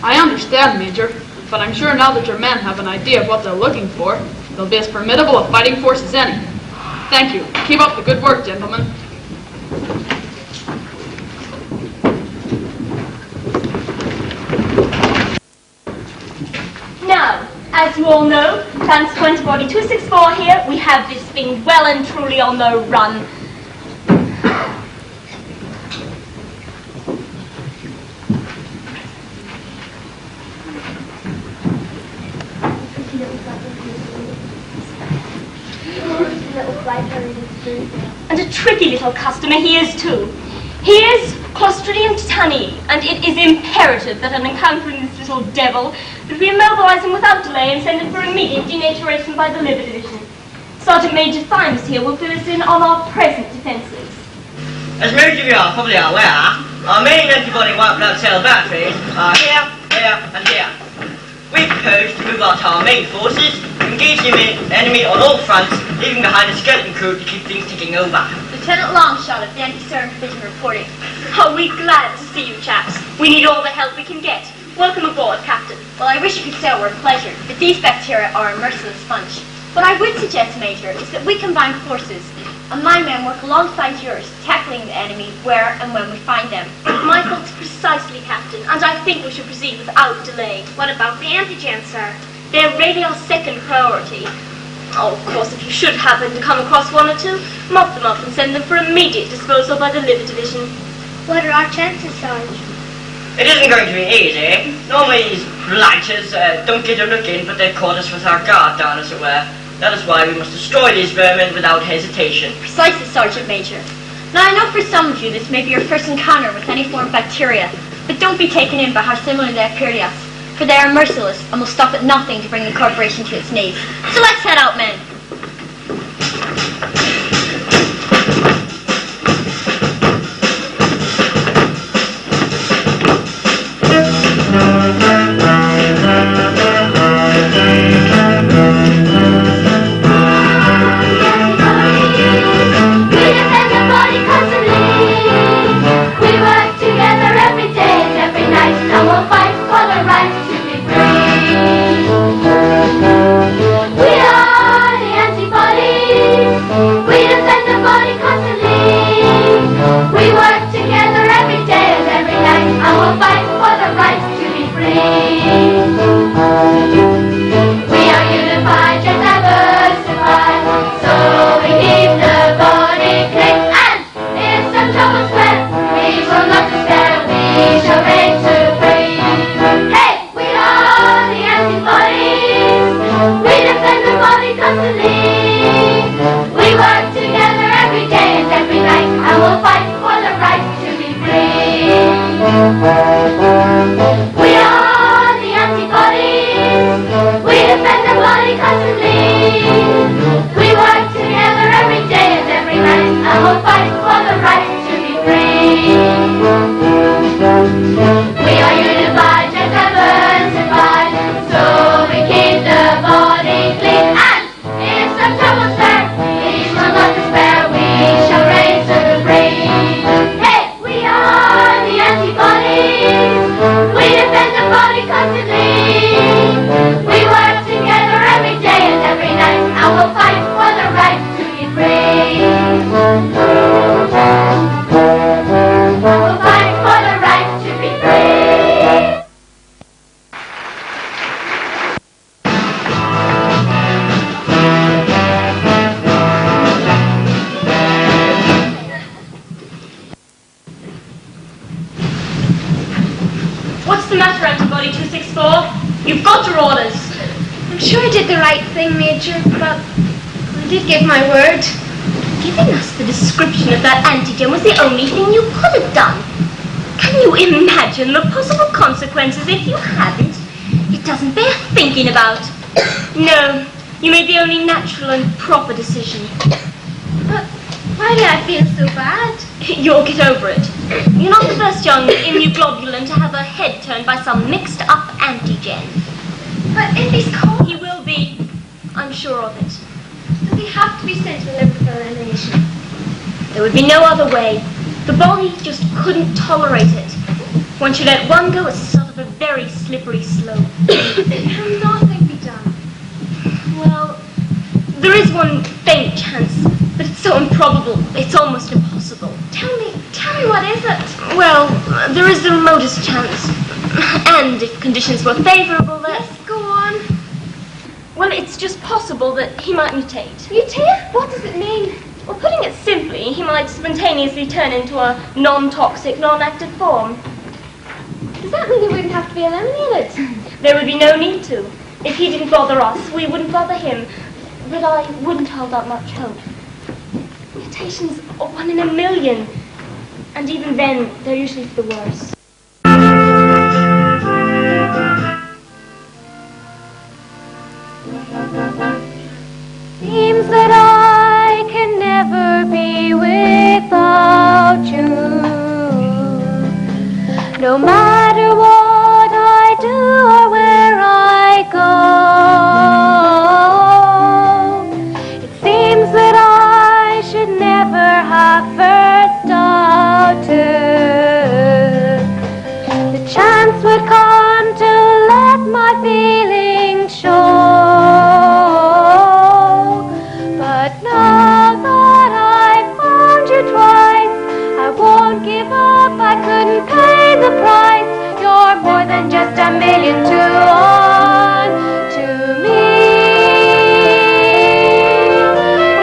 I understand, Major, but I'm sure now that your men have an idea of what they're looking for, they'll be as formidable a fighting force as any. Thank you. Keep up the good work, gentlemen. Now, as you all know, thanks to antibody 264 here, we have this thing well and truly on the run. And a tricky little customer he is too. He is Clostridium tetanii, and it is imperative that on encountering this little devil, that we immobilize him without delay and send him for immediate denaturation by the liver division. Sergeant Major Thymus here will fill us in on our present defences. As most of you are probably aware, our main antibody white blood cell batteries are here, here, and here. We propose to move out our main forces, engage the enemy on all fronts, leaving behind a skeleton crew to keep things ticking over. Lieutenant Longshot of the Anti-Serum Division reporting. Are we glad to see you, chaps? We need all the help we can get. Welcome aboard, Captain. Well, I wish you could say a word of pleasure, but these bacteria are a merciless bunch. What I would suggest, Major, is that we combine forces, and my men work alongside yours, tackling the enemy where and when we find them. My thoughts precisely, Captain, and I think we should proceed without delay. What about the antigens, sir? They're really our second priority. Oh, of course, if you should happen to come across one or two, mop them up and send them for immediate disposal by the liver division. What are our chances, Sarge? It isn't going to be easy. Normally these blighters don't get a look in, but they've caught us with our guard down, as it were. That is why we must destroy these vermin without hesitation. Precisely, Sergeant Major. Now, I know for some of you this may be your first encounter with any form of bacteria, but don't be taken in by how similar they appear to us, for they are merciless and will stop at nothing to bring the corporation to its knees. So let's head out, men. will fight for the right to be free. We are unified, just diversified, so we keep the body clean. And if some troubles there, we shall not despair, we shall reign supreme. Hey, we are the antibodies, we defend the body constantly. We work together every day and every night, and we'll fight for the right to be free. We'll fight for the right to be free. What's the matter, Antibody 264? You've got your orders. I'm sure I did the right thing, Major, but I did give my word. Giving us the description of that antigen was the only thing you could have done. Can you imagine the possible consequences if you hadn't? It doesn't bear thinking about. No, you made the only natural and proper decision. But why do I feel so bad? You'll get over it. You're not the first young immunoglobulin to have her head turned by some mixed-up antigen. But if he's cold... He will be. I'm sure of it. Does he have to be sent to the liver for elimination? There would be no other way. The body just couldn't tolerate it. Once you let one go, it's sort of a very slippery slope. Can nothing be done? Well, there is one faint chance, but it's so improbable, it's almost impossible. Tell me what is it? Well, there is the remotest chance. And if conditions were favorable, then... Yes, go on. Well, it's just possible that he might mutate. Mutate? What does it mean? Well, putting it simply, he might spontaneously turn into a non-toxic, non-active form. Does that mean he wouldn't have to be eliminated? There would be no need to. If he didn't bother us, we wouldn't bother him. But I wouldn't hold out much hope. Mutations are 1 in a million. And even then, they're usually for the worse. Seems that I can never be without you. No matter what I do or where I go, it seems that I should never have first doubted the chance would come to let my feelings show. But now that I've found you twice, I won't give up, I couldn't pay the price. You're more than just a million to one to me.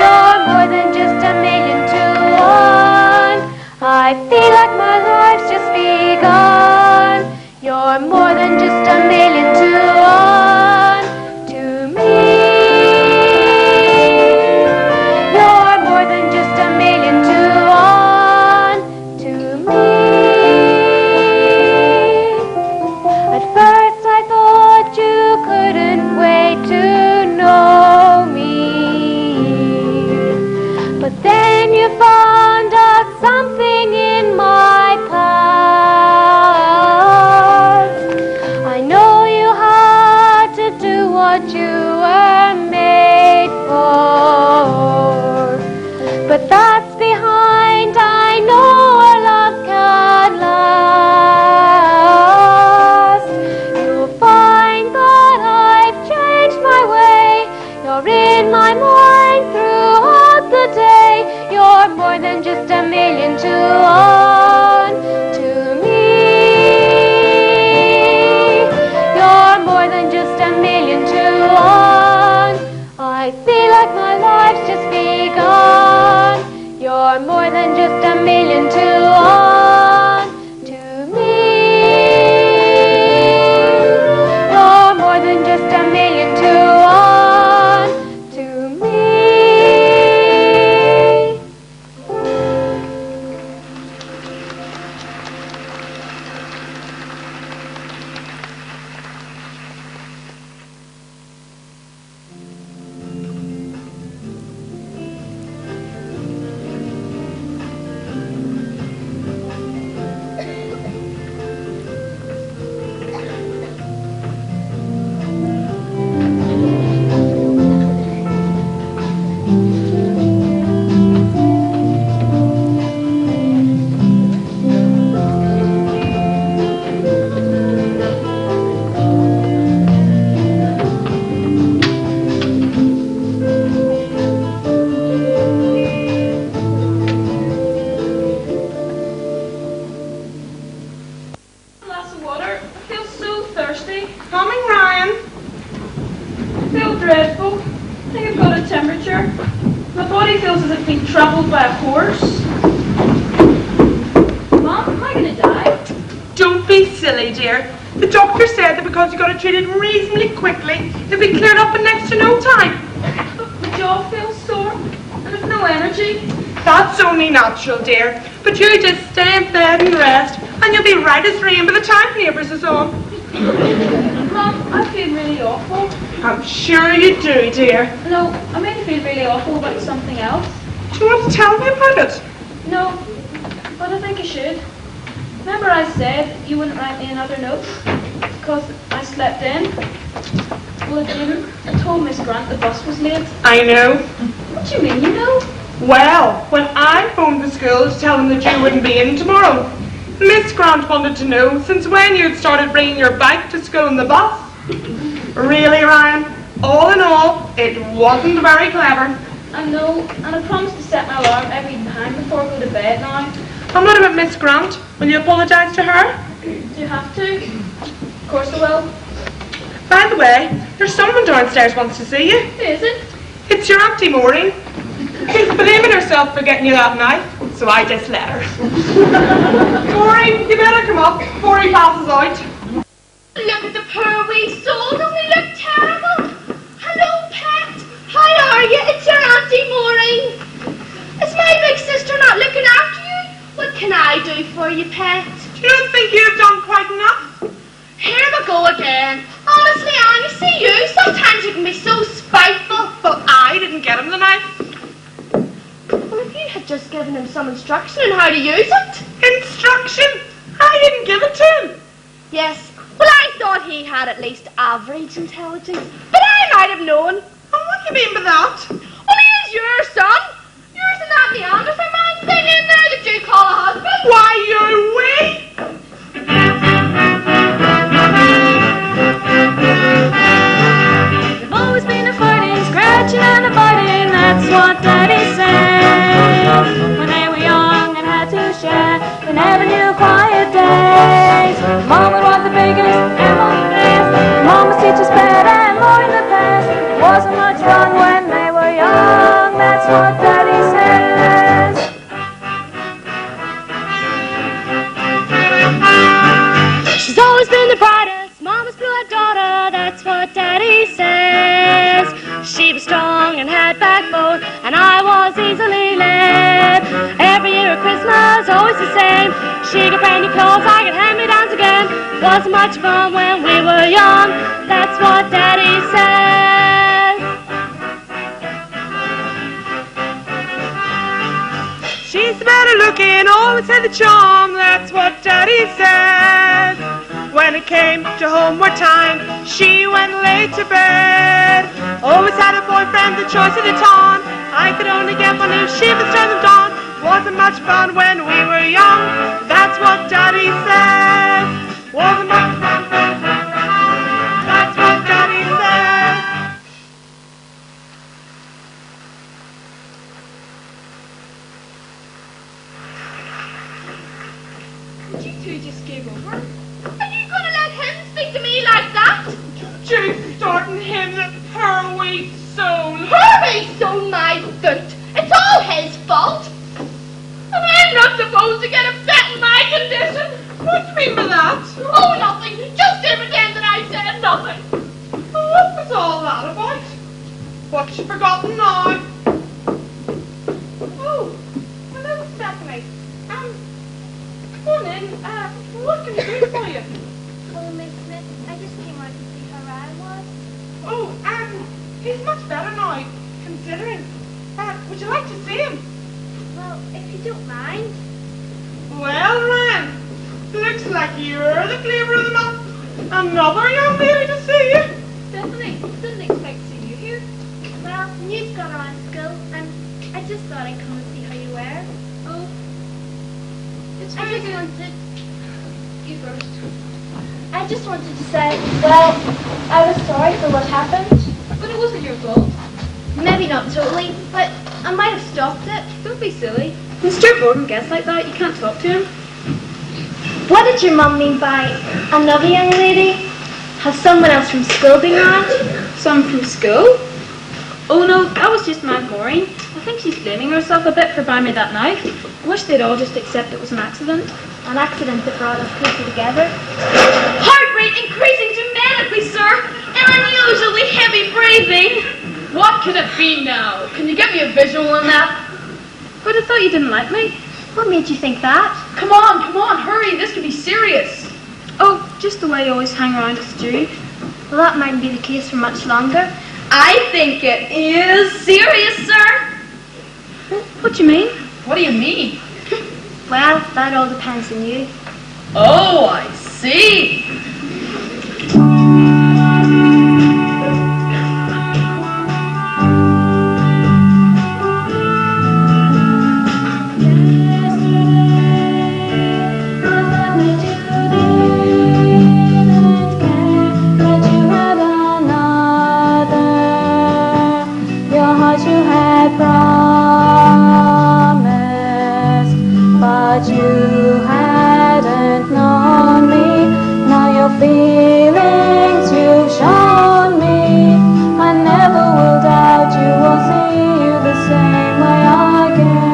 You're more than just a million to one. I feel like my life's just begun. You're more than just a million to one to me. You're more than just a million to one to me. At first I thought you couldn't wait to know me, but then you found out something in my past. I know you had to do what you were made for, but that's behind. I know our love can last. You'll find that I've changed my way. You're in my mind throughout the day. You're more than just a million to one to me. You're more than just a million to one. I feel like my life's just begun. You're more than just a million to one to me. You're more than just a million to one to me. if we travelled by a horse. Mom, am I going to die? Don't be silly, dear. The doctor said that because you got it treated reasonably quickly, it'll be cleared up in next to no time. But my jaw feels sore, and there's no energy. That's only natural, dear. But you just stay in bed and rest, and you'll be right as rain by the time neighbours is on. Mom, I feel really awful. I'm sure you do, dear. No, I mean I feel really awful about something else. Do you want to tell me about it? No, but I think I should. Remember I said you wouldn't write me another note because I slept in? Well, I didn't. I told Miss Grant the bus was late. I know. What do you mean, you know? Well, when I phoned the school to tell them that you wouldn't be in tomorrow, Miss Grant wanted to know since when you'd started bringing your bike to school in the bus. Really, Ryan? All in all, it wasn't very clever. I know, and I promised to set my alarm every time before I go to bed now. And what about Miss Grant? Will you apologise to her? Do you have to? Of course I will. By the way, there's someone downstairs wants to see you. Who is it? It's your Auntie Maureen. She's blaming herself for getting you that knife, so I just let her. Maureen, you better come up before he passes out. Look at the poor wee soul, don't they look terrible? Hello, pet. How are you? It's your Auntie Maureen. Is my big sister not looking after you? What can I do for you, pet? You don't think you've done quite enough? Here we go again. Honestly, Anne, you see you. Sometimes you can be so spiteful. Well, I didn't get him the knife. Well, if you had just given him some instruction on how to use it. Instruction? I didn't give it to him. Yes. Well, I thought he had at least average intelligence. But I might have known. And what do you mean by that? Well, he is your son. Yours and that Neanderthal man thing in there that you call a husband. Why, you're wee. There've always been a fighting, scratching and a biting, that's what Daddy said. When they were young and had to share, they never knew quiet days. Mom would want the biggest and most the best. Mom was teachers better and more in the past. It wasn't much fun when they were young, that's what Daddy says. She's always been the brightest, Mama's blue-eyed daughter, that's what Daddy says. She was strong and had backbone, and I was easily led. Every year at Christmas, always the same. She got brand new clothes, I got hand-me-downs again. Wasn't much fun when we were young, that's what Daddy says. She's better looking, always had the charm, that's what Daddy said. When it came to homeward time, she went late to bed. Always had a boyfriend, the choice of the time. I could only get one if she was turned them down. Wasn't much fun when we were young, that's what Daddy said. Wasn't much fun, that's what Daddy said. Did you two just give over? Are you going to let him speak to me like that? Just starting him, the poor wee soul. Poor wee soul, my foot. It's all his fault. And I'm not supposed to get upset in my condition. What do you mean by that? Oh, nothing. Just pretend that I said nothing. What was all that about? What's you forgotten now? Oh, hello, Stephanie. Come on in. What can I do for you? Oh, Miss Smith, I just came out to see how Ryan was. Oh, he's much better now, considering. Would you like to see him? Well, if you don't mind. Well, Ryan, looks like you're the flavour of the month. Another young lady to see you. Stephanie, didn't expect to see you here. Well, the news got around school, and I just thought I'd come and see how you were. Oh, it's I very just good. wanted... You first. I just wanted to say, well, I was sorry for what happened. But it wasn't your fault. Maybe not totally, but I might have stopped it. Don't be silly. When Stuart Gordon gets like that, you can't talk to him. What did your mum mean by another young lady? Has someone else from school been around? Some from school? Oh no, that was just Mad Maureen. I think she's blaming herself a bit for buying me that knife. I wish they'd all just accept it was an accident. An accident that brought us closer together. Heart rate increasing dramatically, sir, and unusually heavy breathing. What could it be now? Can you give me a visual on that? But I thought you didn't like me. What made you think that? Come on, hurry, this could be serious. Oh, just the way you always hang around a stew. Well, that mightn't be the case for much longer. I think it is serious, sir. What do you mean? What do you mean? Well, that all depends on you. Oh, I see. But you hadn't known me. Now your feelings you've shown me. I never will doubt you or see you the same way again.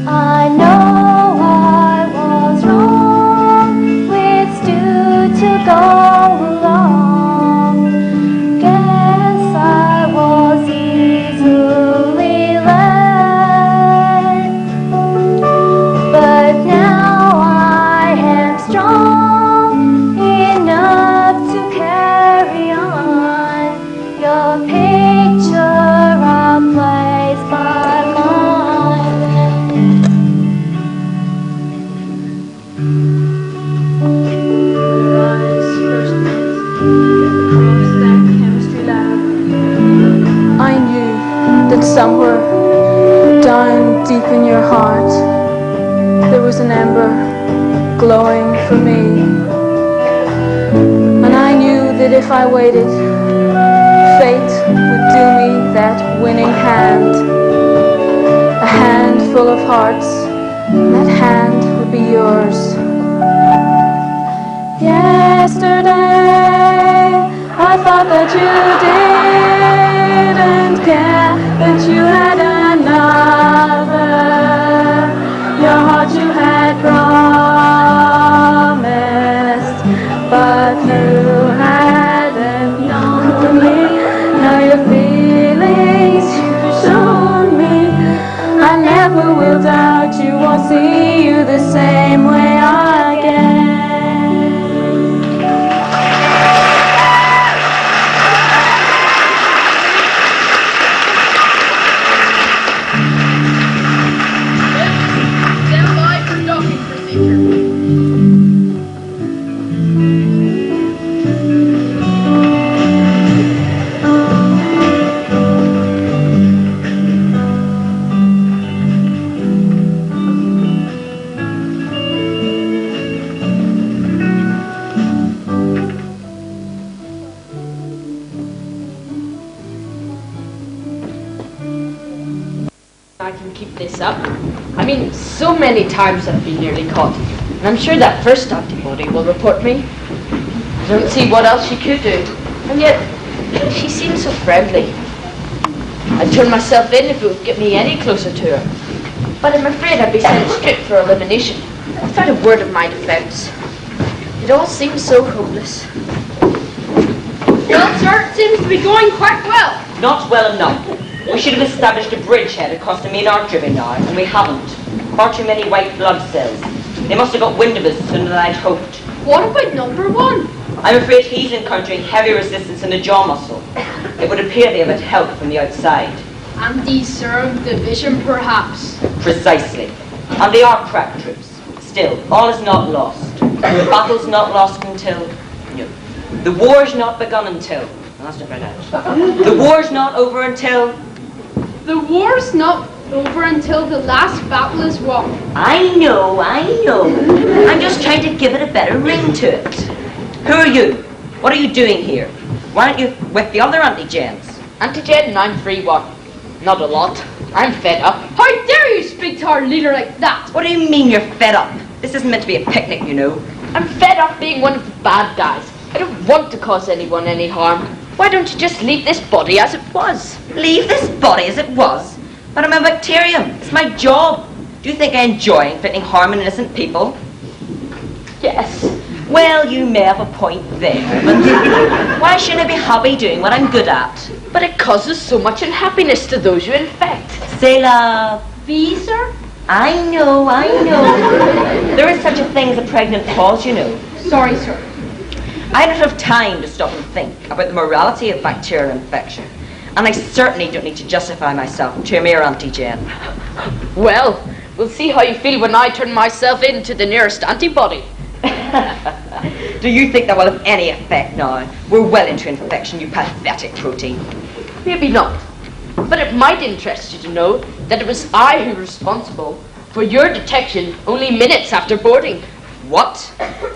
I know I was wrong with Stu to go along. Guess I was easily led. But now I am strong enough to carry on. Your picture outweighs by mine. Your eyes first met across that chemistry lab. I knew that somewhere down deep in your heart there was an ember glowing for me. And I knew that if I waited, fate would deal me that winning hand. A hand full of hearts, and that hand would be yours. Yesterday, I thought that you didn't care, that you had another. Your heart you had promised, but you hadn't known me. Now your feelings you've shown me. I never will doubt you or see you the same way again. Stand by for docking procedure. I can keep this up. I mean, so many times I've been nearly caught. And I'm sure that first antibody will report me. I don't see what else she could do. And yet, she seems so friendly. I'd turn myself in if it would get me any closer to her. But I'm afraid I'd be sent straight for elimination without a word of my defense. It all seems so hopeless. Well, sir, it seems to be going quite well. Not well enough. We should have established a bridgehead across the main artery now, and we haven't. Far too many white blood cells. They must have got wind of us sooner than I'd hoped. What about number one? I'm afraid he's encountering heavy resistance in the jaw muscle. It would appear they have had help from the outside. Anti-serum division, perhaps. Precisely. And they are crack troops. Still, all is not lost. The battle's not lost until... No. The war's not begun until... No, that's not very nice. The war's not over until... The war's not over until the last battle is won. I know. I'm just trying to give it a better ring to it. Who are you? What are you doing here? Why aren't you with the other anti-gens? Anti-gen 931. Not a lot. I'm fed up. How dare you speak to our leader like that? What do you mean you're fed up? This isn't meant to be a picnic, you know. I'm fed up being one of the bad guys. I don't want to cause anyone any harm. Why don't you just leave this body as it was? Leave this body as it was? But I'm a bacterium. It's my job. Do you think I enjoy inflicting harm on innocent people? Yes. Well, you may have a point there, but why shouldn't I be happy doing what I'm good at? But it causes so much unhappiness to those you infect. C'est la vie, sir? I know. There is such a thing as a pregnant pause, you know. Sorry, sir. I don't have time to stop and think about the morality of bacterial infection. And I certainly don't need to justify myself to a mere antigen. Well, we'll see how you feel when I turn myself into the nearest antibody. Do you think that will have any effect now? We're well into infection, you pathetic protein. Maybe not. But it might interest you to know that it was I who was responsible for your detection only minutes after boarding. What?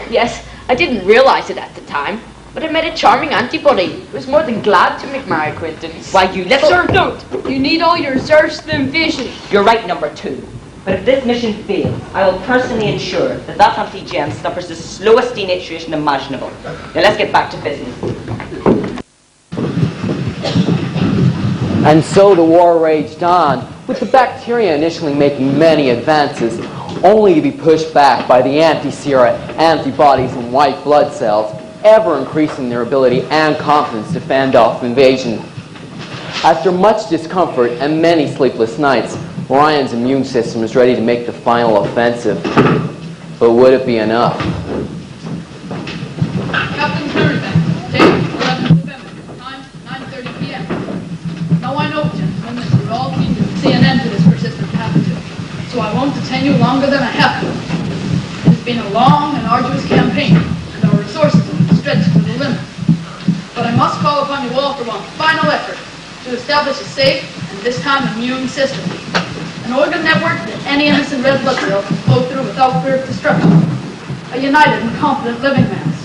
Yes, I didn't realize it at the time, but I met a charming antibody who was more than glad to make my acquaintance. Why, you little... Sir, don't! You need all your reserves for the invasion. You're right, number 2. But if this mission fails, I will personally ensure that that antigen suffers the slowest denaturation imaginable. Now let's get back to business. And so the war raged on, with the bacteria initially making many advances, only to be pushed back by the anti-sera antibodies and white blood cells, ever increasing their ability and confidence to fend off invasion. After much discomfort and many sleepless nights, Ryan's immune system was ready to make the final offensive. But would it be enough? Captain Currybank, date 11 November, time 9:30 p.m. Now I know, gentlemen, that you're all keen to see an end to this persistent pathogen, so I won't detain you longer than I have to. It has been a long and arduous campaign, and our resources have been stretched to the limit. But I must call upon you all for one final effort to establish a safe and this time immune system. An organ network that any innocent red blood cell can flow through without fear of destruction. A united and confident living mass.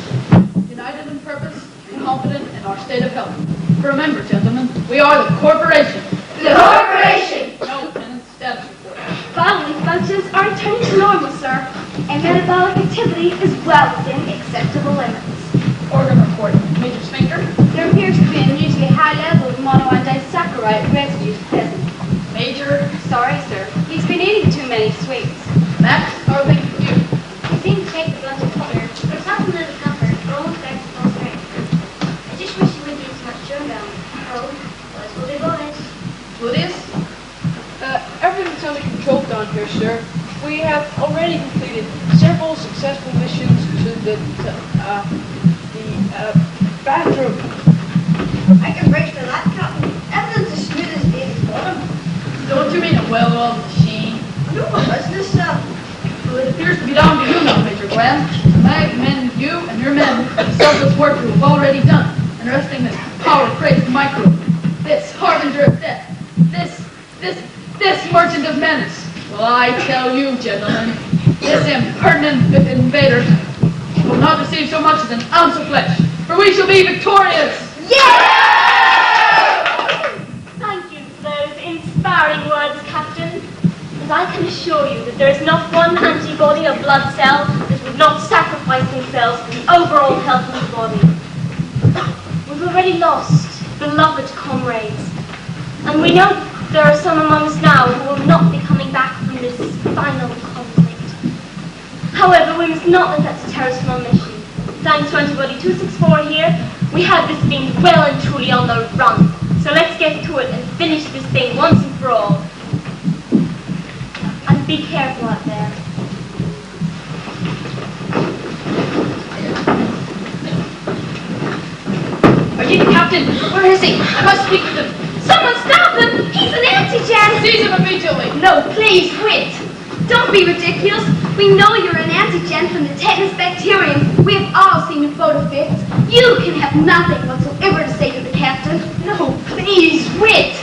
United in purpose and confident in our state of health. For remember, gentlemen, we are the corporation. The corporation! No, Lieutenant, status report. Bodily functions are returning to normal, sir, and metabolic activity is well within acceptable limits. Organ report. Major sphincter. There appears to be an unusually high level of monoandisaccharide residues present. Major. Sorry, sir. He's been eating too many sweets. Max, how are things with you? I seem to take the blood to color. There's nothing in the comfort. It all affects full strength. I just wish you wouldn't eat too much sugar. Oh, boys will be boys. Fluidius? Everything's under control down here, sir. We have already completed several successful missions to the bathroom. I can break the that, Captain. Everything's as smooth as Davy's bottom. Don't you mean a well-oiled machine? No, my business, sir. Well, it appears to be down to you now, Major Glenn. I commend you and your men for the selfless work you have already done in arresting this power-crazed microbe, this harbinger of death, this merchant of menace. Well, I tell you, gentlemen, this impertinent invader will not receive so much as an ounce of flesh, for we shall be victorious! Thank you for those inspiring words, Captain. As I can assure you that there is not one antibody or blood cell that would not sacrifice themselves for the overall health of the body. We've already lost beloved comrades, and we know there are some among us now who will not be coming back from this final conflict. However, we must not let that deter us from our mission. Thanks to Antibody 264 here, we have this thing well and truly on the run. So let's get to it and finish this thing once and for all. And be careful out there. Are you the captain? Where is he? I must speak with him. Someone stop him! He's an antigen! Seize him immediately! No, please, wait! Don't be ridiculous. We know you're an antigen from the tetanus bacterium. We have all seen your photo fits. You can have nothing whatsoever to say to the captain. No, please, wait!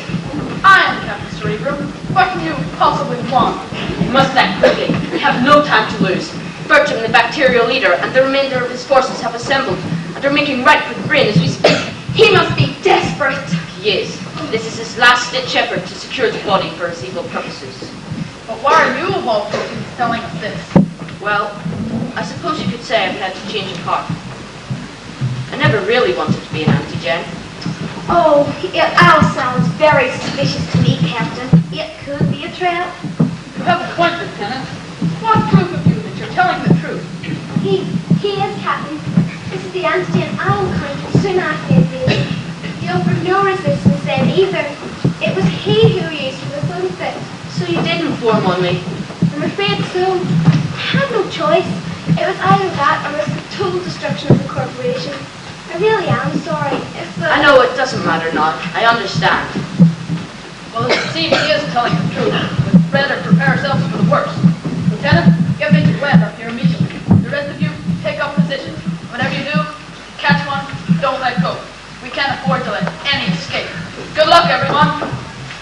I am Captain Cerebrum. What can you possibly want? We must act quickly. We have no time to lose. Bertram, the bacterial leader, and the remainder of his forces have assembled and are making right for the brain as we speak. He must be desperate. He is. This is his last-ditch effort to secure the body for his evil purposes. But why are you of all persons telling us this? Well, I suppose you could say I've had to change of heart. I never really wanted to be an antigen. Oh, it all sounds very suspicious to me, Captain. It could be a trap. You have a point, Lieutenant. What proof have you that you're telling the truth? He is, Captain. This is the antigen I encountered soon after his visit. He offered no resistance then either. It was he who used for the phone fit. So you did inform on me? I'm afraid so. I had no choice. It was either that or risk the total destruction of the corporation. I really am sorry. I know it doesn't matter now. I understand. Well, it seems he is telling the truth. We'd better prepare ourselves for the worst. Lieutenant, get Major Webb up here immediately. The rest of you, take up positions. Whatever you do, catch one, don't let go. We can't afford to let any escape. Good luck, everyone.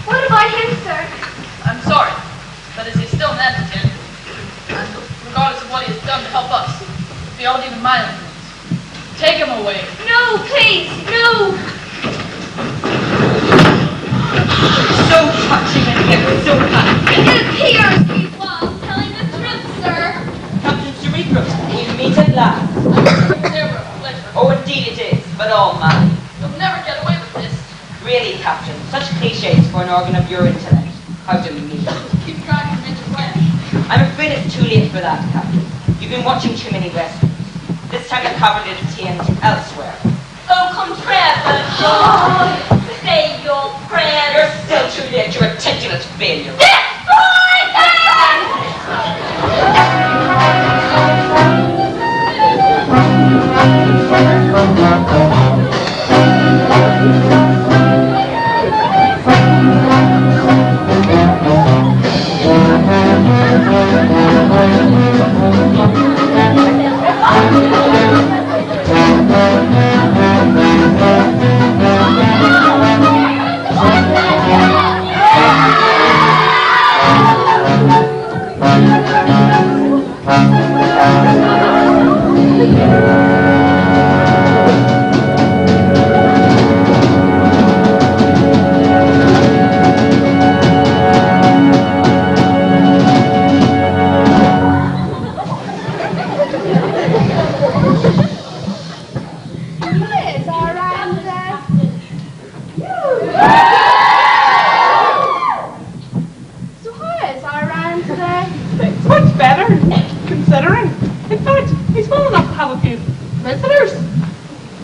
What about him, sir? I'm sorry, but as he's still an antigen, and regardless of what he has done to help us, beyond even my influence, take him away. No, please, no! So touching and yet so kind. It appears he was telling the truth, sir. Captain Cerebrum, we meet at last. There were a pleasure. Oh, indeed it is, but all mine. You'll never get away with this. Really, Captain, such cliches for an organ of your intellect. How demeaning. Keep trying to mention when. I'm afraid it's too late for that, Captain. You've been watching too many westerns. This time the covered little TNT elsewhere. Oh, contraire, oh, say your prayers. You're still too late. You're a tentulous failure. Much better, considering. In fact, he's well enough to have a few visitors.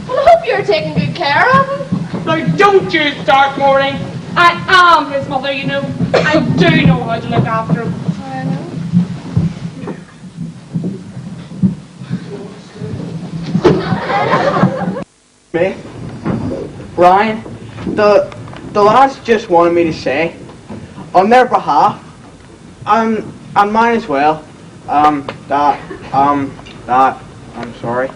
Well, I hope you're taking good care of him. Now, don't you start, Maureen. I am his mother, you know. I do know how to look after him. I know. Me? Ryan, the lads just wanted me to say, on their behalf, and mine as well, that I'm sorry.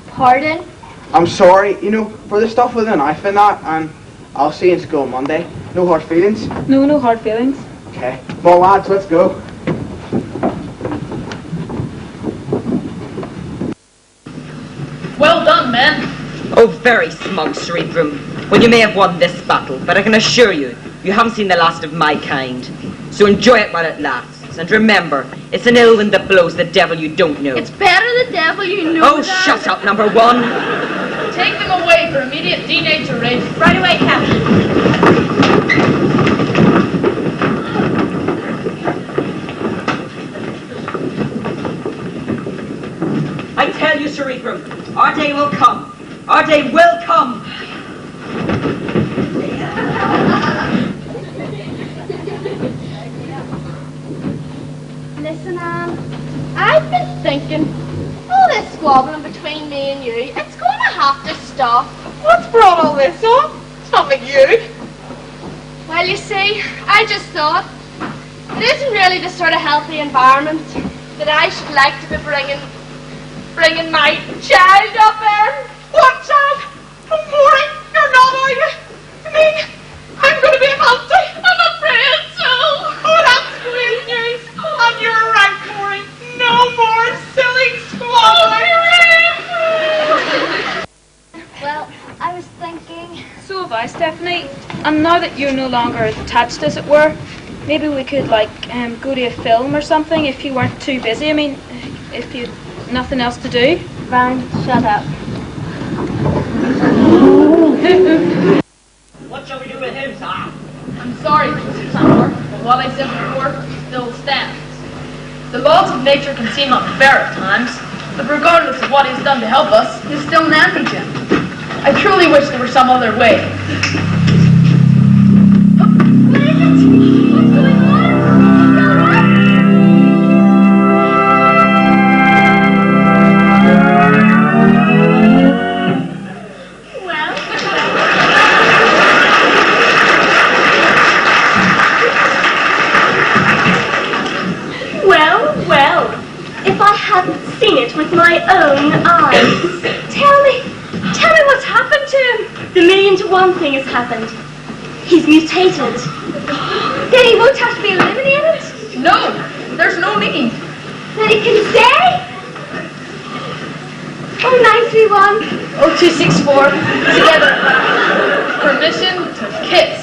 Pardon? I'm sorry, you know, for the stuff with the knife and that, and I'll see you in school Monday. No hard feelings? No hard feelings. Okay. Well, lads, let's go. Well done, men. Oh, very smug, Cerebrum, when you may have won this battle, but I can assure you, you haven't seen the last of my kind. So enjoy it while it lasts, and remember, it's an ill wind that blows the devil you don't know. It's better the devil you know. Oh, shut up, number one. Take them away for immediate denaturation. Right away, Captain. I tell you, Cerebrum, our day will come. Our day will come. Listen, Anne, I've been thinking, all this squabbling between me and you, it's going to have to stop. What's brought all this on? It's not like you. Well, you see, I just thought, it isn't really the sort of healthy environment that I should like to be bringing my child up in. What child? Oh, Maureen, you're not, are you? I mean, I'm going to be a multi. I'm afraid so. Oh, that's great news. And you're right, Maureen. No more silly squabbling. Well, I was thinking... So have I, Stephanie. And now that you're no longer attached, as it were, maybe we could, go to a film or something if you weren't too busy. I mean, if you had nothing else to do. Ryan, shut up. I'm sorry, Mr. Sandler, but what I said before still stands. The laws of nature can seem unfair at times, but regardless of what he's done to help us, he's still an anti-Jim. I truly wish there were some other way. What is it? What's going on? Is it all right? Well, if I hadn't seen it with my own eyes. Tell me what's happened to him. The 1,000,000-to-1 thing has happened. He's mutated. Then he won't have to be eliminated? No, there's no need. Then he can stay? 0931. 0264, together. Permission to kiss.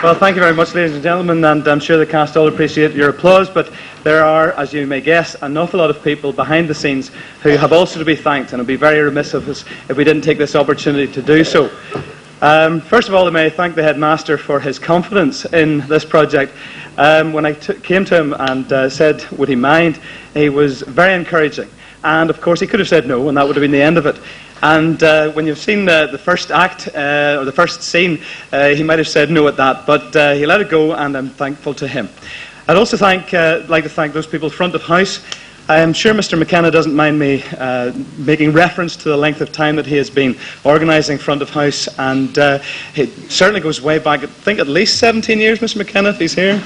Well, thank you very much, ladies and gentlemen, and I'm sure the cast all appreciate your applause, but there are, as you may guess, an awful lot of people behind the scenes who have also to be thanked, and it would be very remiss of us if we didn't take this opportunity to do so. First of all, I may thank the headmaster for his confidence in this project. When I came to him and said, would he mind, he was very encouraging. And of course, he could have said no, and that would have been the end of it. And when you've seen the first act, or the first scene, he might have said no at that, but he let it go, and I'm thankful to him. I'd also like to thank those people front of house. I'm sure Mr. McKenna doesn't mind me making reference to the length of time that he has been organising front of house, and it certainly goes way back, I think at least 17 years, Mr. McKenna, if he's here.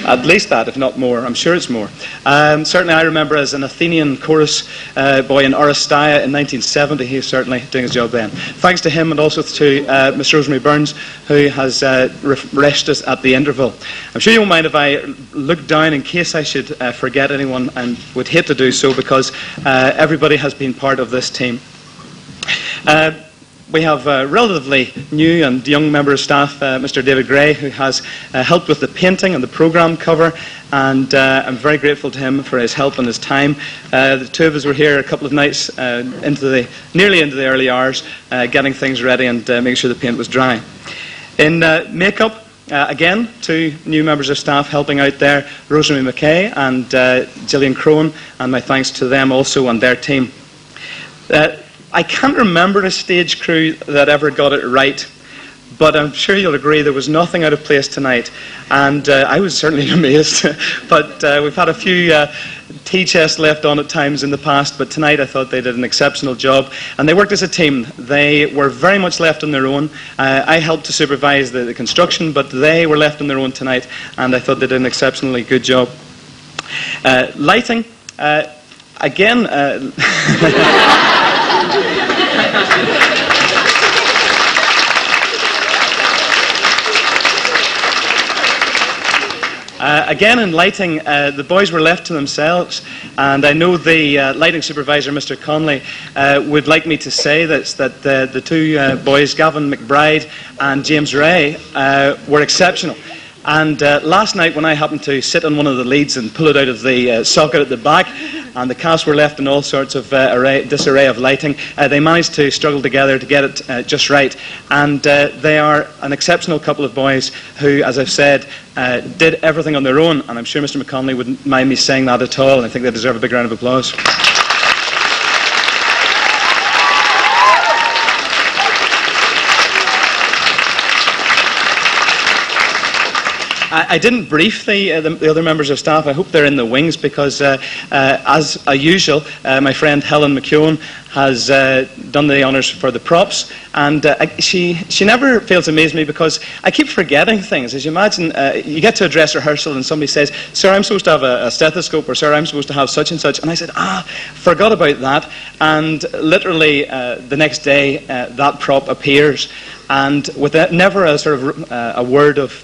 At least that, if not more. I'm sure it's more. Certainly I remember as an Athenian chorus boy in Oresteia in 1970, he was certainly doing his job then. Thanks to him and also to Miss Rosemary Burns, who has refreshed us at the interval. I'm sure you won't mind if I look down in case I should forget anyone, and would hate to do so because everybody has been part of this team. We have a relatively new and young member of staff, Mr. David Gray, who has helped with the painting and the programme cover, and I'm very grateful to him for his help and his time. The two of us were here a couple of nights nearly into the early hours, getting things ready and making sure the paint was dry. In makeup, again, two new members of staff helping out there, Rosemary McKay and Gillian Crone, and my thanks to them also and their team. I can't remember a stage crew that ever got it right, but I'm sure you'll agree there was nothing out of place tonight, and I was certainly amazed. But we've had a few tea chests left on at times in the past, but tonight I thought they did an exceptional job, and they worked as a team. They were very much left on their own. I helped to supervise the construction, but they were left on their own tonight, and I thought they did an exceptionally good job. Lighting, again... Again, in lighting, the boys were left to themselves, and I know the lighting supervisor, Mr. Conley, would like me to say that the two boys, Gavin McBride and James Ray, were exceptional. And last night, when I happened to sit on one of the leads and pull it out of the socket at the back, and the cast were left in all sorts of disarray of lighting, they managed to struggle together to get it just right. And they are an exceptional couple of boys who, as I've said, did everything on their own. And I'm sure Mr. McConnelly wouldn't mind me saying that at all, and I think they deserve a big round of applause. I didn't brief the other members of staff. I hope they're in the wings because, as usual, my friend Helen McKeown has done the honours for the props, and she never fails to amaze me because I keep forgetting things. As you imagine, you get to a dress rehearsal and somebody says, "Sir, I'm supposed to have a stethoscope," or "Sir, I'm supposed to have such and such," and I said, forgot about that, and literally the next day that prop appears. And with that, never a sort of a word of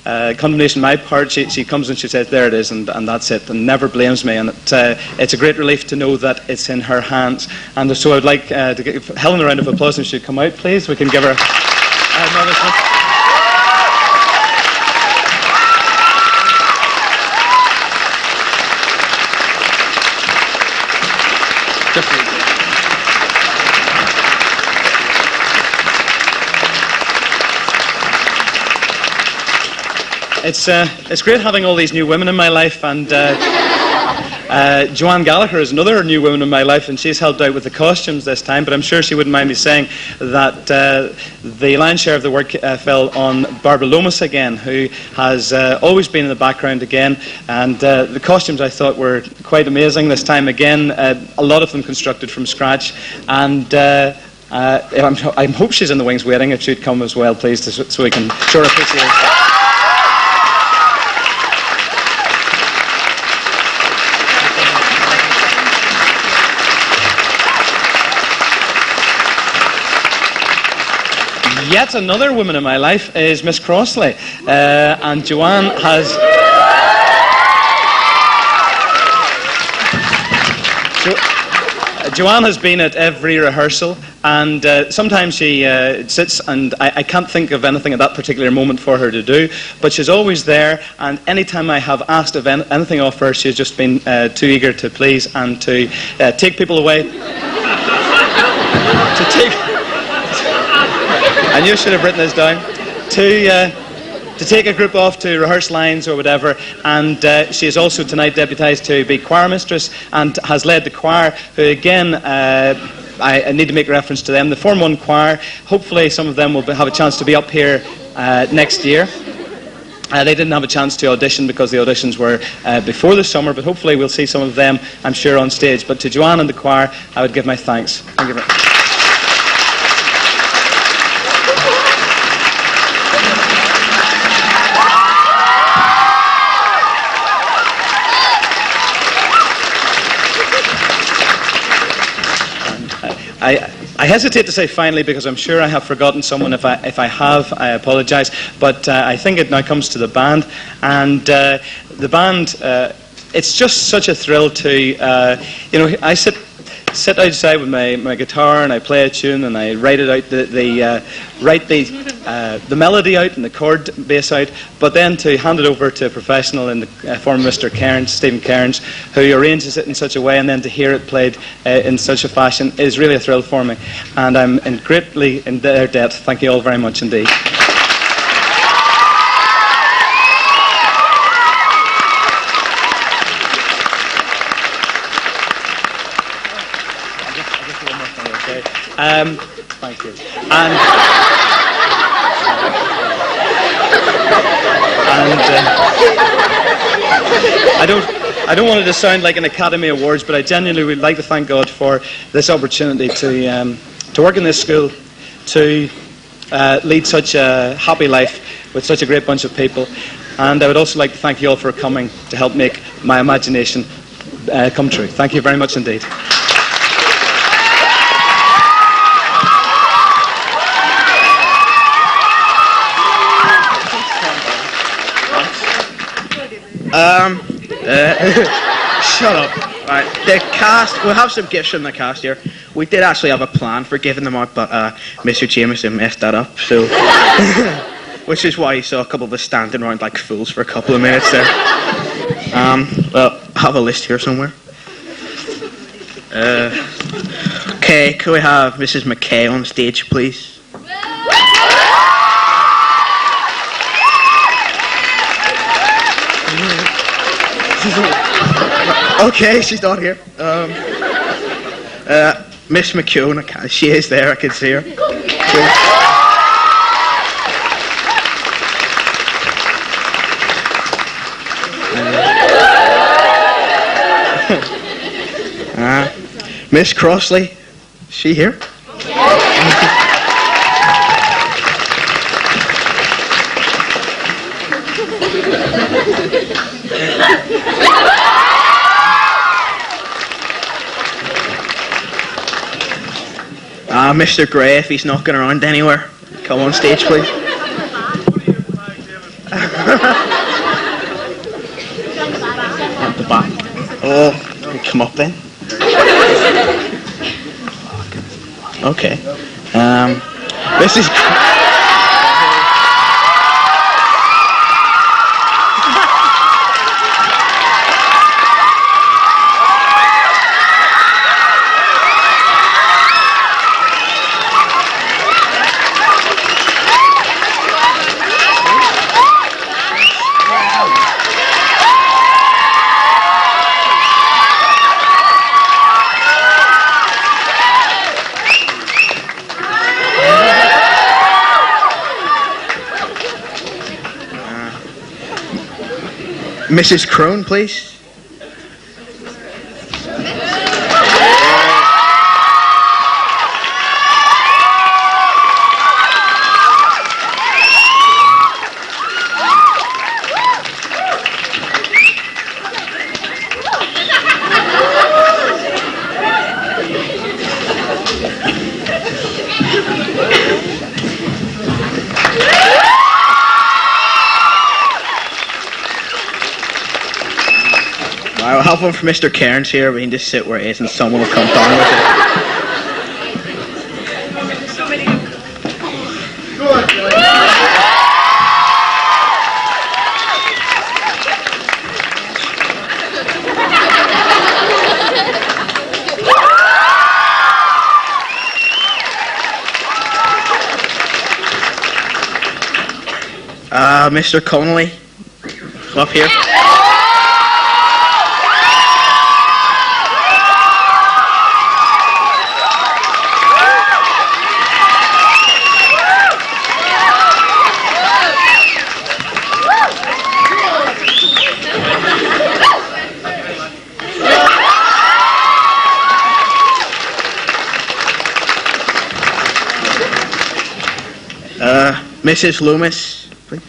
condemnation on my part, she comes and she says, "There it is," and that's it, and never blames me. And it's a great relief to know that it's in her hands. And so I'd like to give Helen a round of applause, and she'd come out, please. We can give her another one. It's great having all these new women in my life, and Joanne Gallagher is another new woman in my life, and she's helped out with the costumes this time, but I'm sure she wouldn't mind me saying that the lion's share of the work fell on Barbara Lomas again, who has always been in the background again, and the costumes I thought were quite amazing this time again, a lot of them constructed from scratch, and I hope she's in the wings waiting. If she'd come as well, please, so we can show her appreciation. Yet another woman in my life is Miss Crossley, and Joanne has... Joanne has been at every rehearsal, and sometimes she sits, and I can't think of anything at that particular moment for her to do, but she's always there, and any time I have asked of anything of her, she's just been too eager to please and to take people away. And you should have written this down. To take a group off to rehearse lines or whatever, and she is also tonight deputised to be choir mistress and has led the choir, who again, I need to make reference to them, the Form 1 choir. Hopefully some of them will have a chance to be up here next year. They didn't have a chance to audition because the auditions were before the summer, but hopefully we'll see some of them, I'm sure, on stage. But to Joanne and the choir, I would give my thanks. Thank you very much. I hesitate to say finally because I'm sure I have forgotten someone. If I have, I apologise. But I think it now comes to the band, and the band. It's just such a thrill to, I sit outside with my guitar and I play a tune and I write it out, write the melody out and the chord bass out, but then to hand it over to a professional in the form of Mr. Cairns, Stephen Cairns, who arranges it in such a way, and then to hear it played in such a fashion is really a thrill for me, and I'm greatly in their debt. Thank you all very much indeed. Thank you. And I don't want it to sound like an Academy Awards, but I genuinely would like to thank God for this opportunity to work in this school, to lead such a happy life with such a great bunch of people. And I would also like to thank you all for coming to help make my imagination come true. Thank you very much indeed. Shut up. Right, the cast, we'll have some gifts from the cast here. We did actually have a plan for giving them out, but Mr. Jamison messed that up, so... which is why you saw a couple of us standing around like fools for a couple of minutes there. Well, I have a list here somewhere. Okay, can we have Mrs. McKay on stage, please? Okay, she's not here. Miss McCune, she is there, I can see her. Miss Crossley, is she here? Mr. Gray, if he's knocking around anywhere, come on stage, please. At the back. Oh, come up then. Okay. This is... Mrs. Crone, please. I'll have one for Mr. Cairns here. We can just sit where it is and someone will come down with it. Mr. Connolly, up here. Mrs. Loomis, please.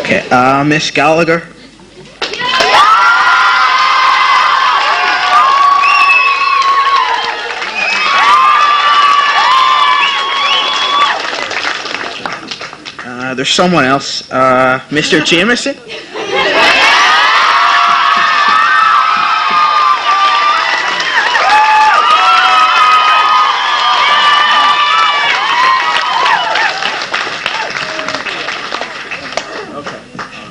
Okay, Miss Gallagher. There's someone else, Mr. Jamison.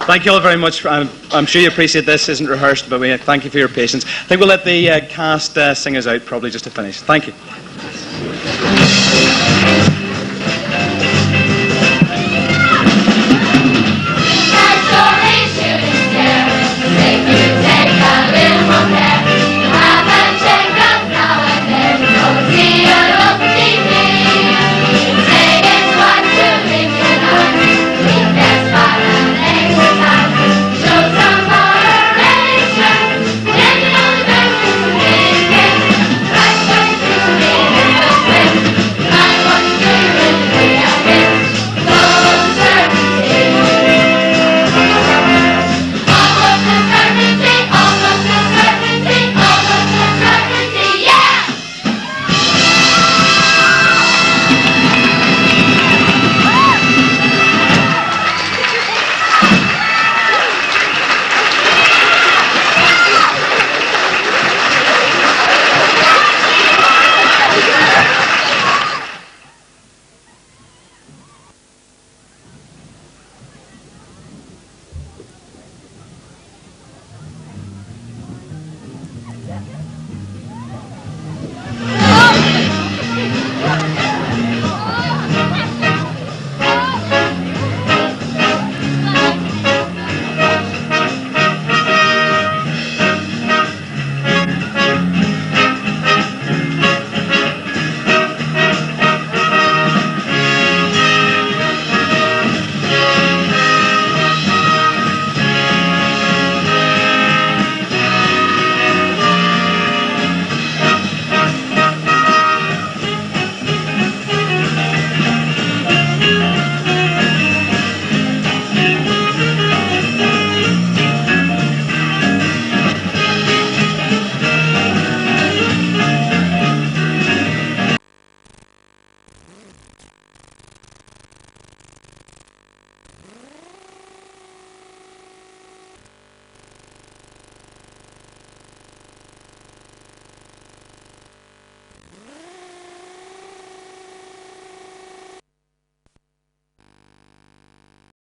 Thank you all very much. I'm sure you appreciate this isn't rehearsed, but we thank you for your patience. I think we'll let the cast sing us out probably just to finish. Thank you.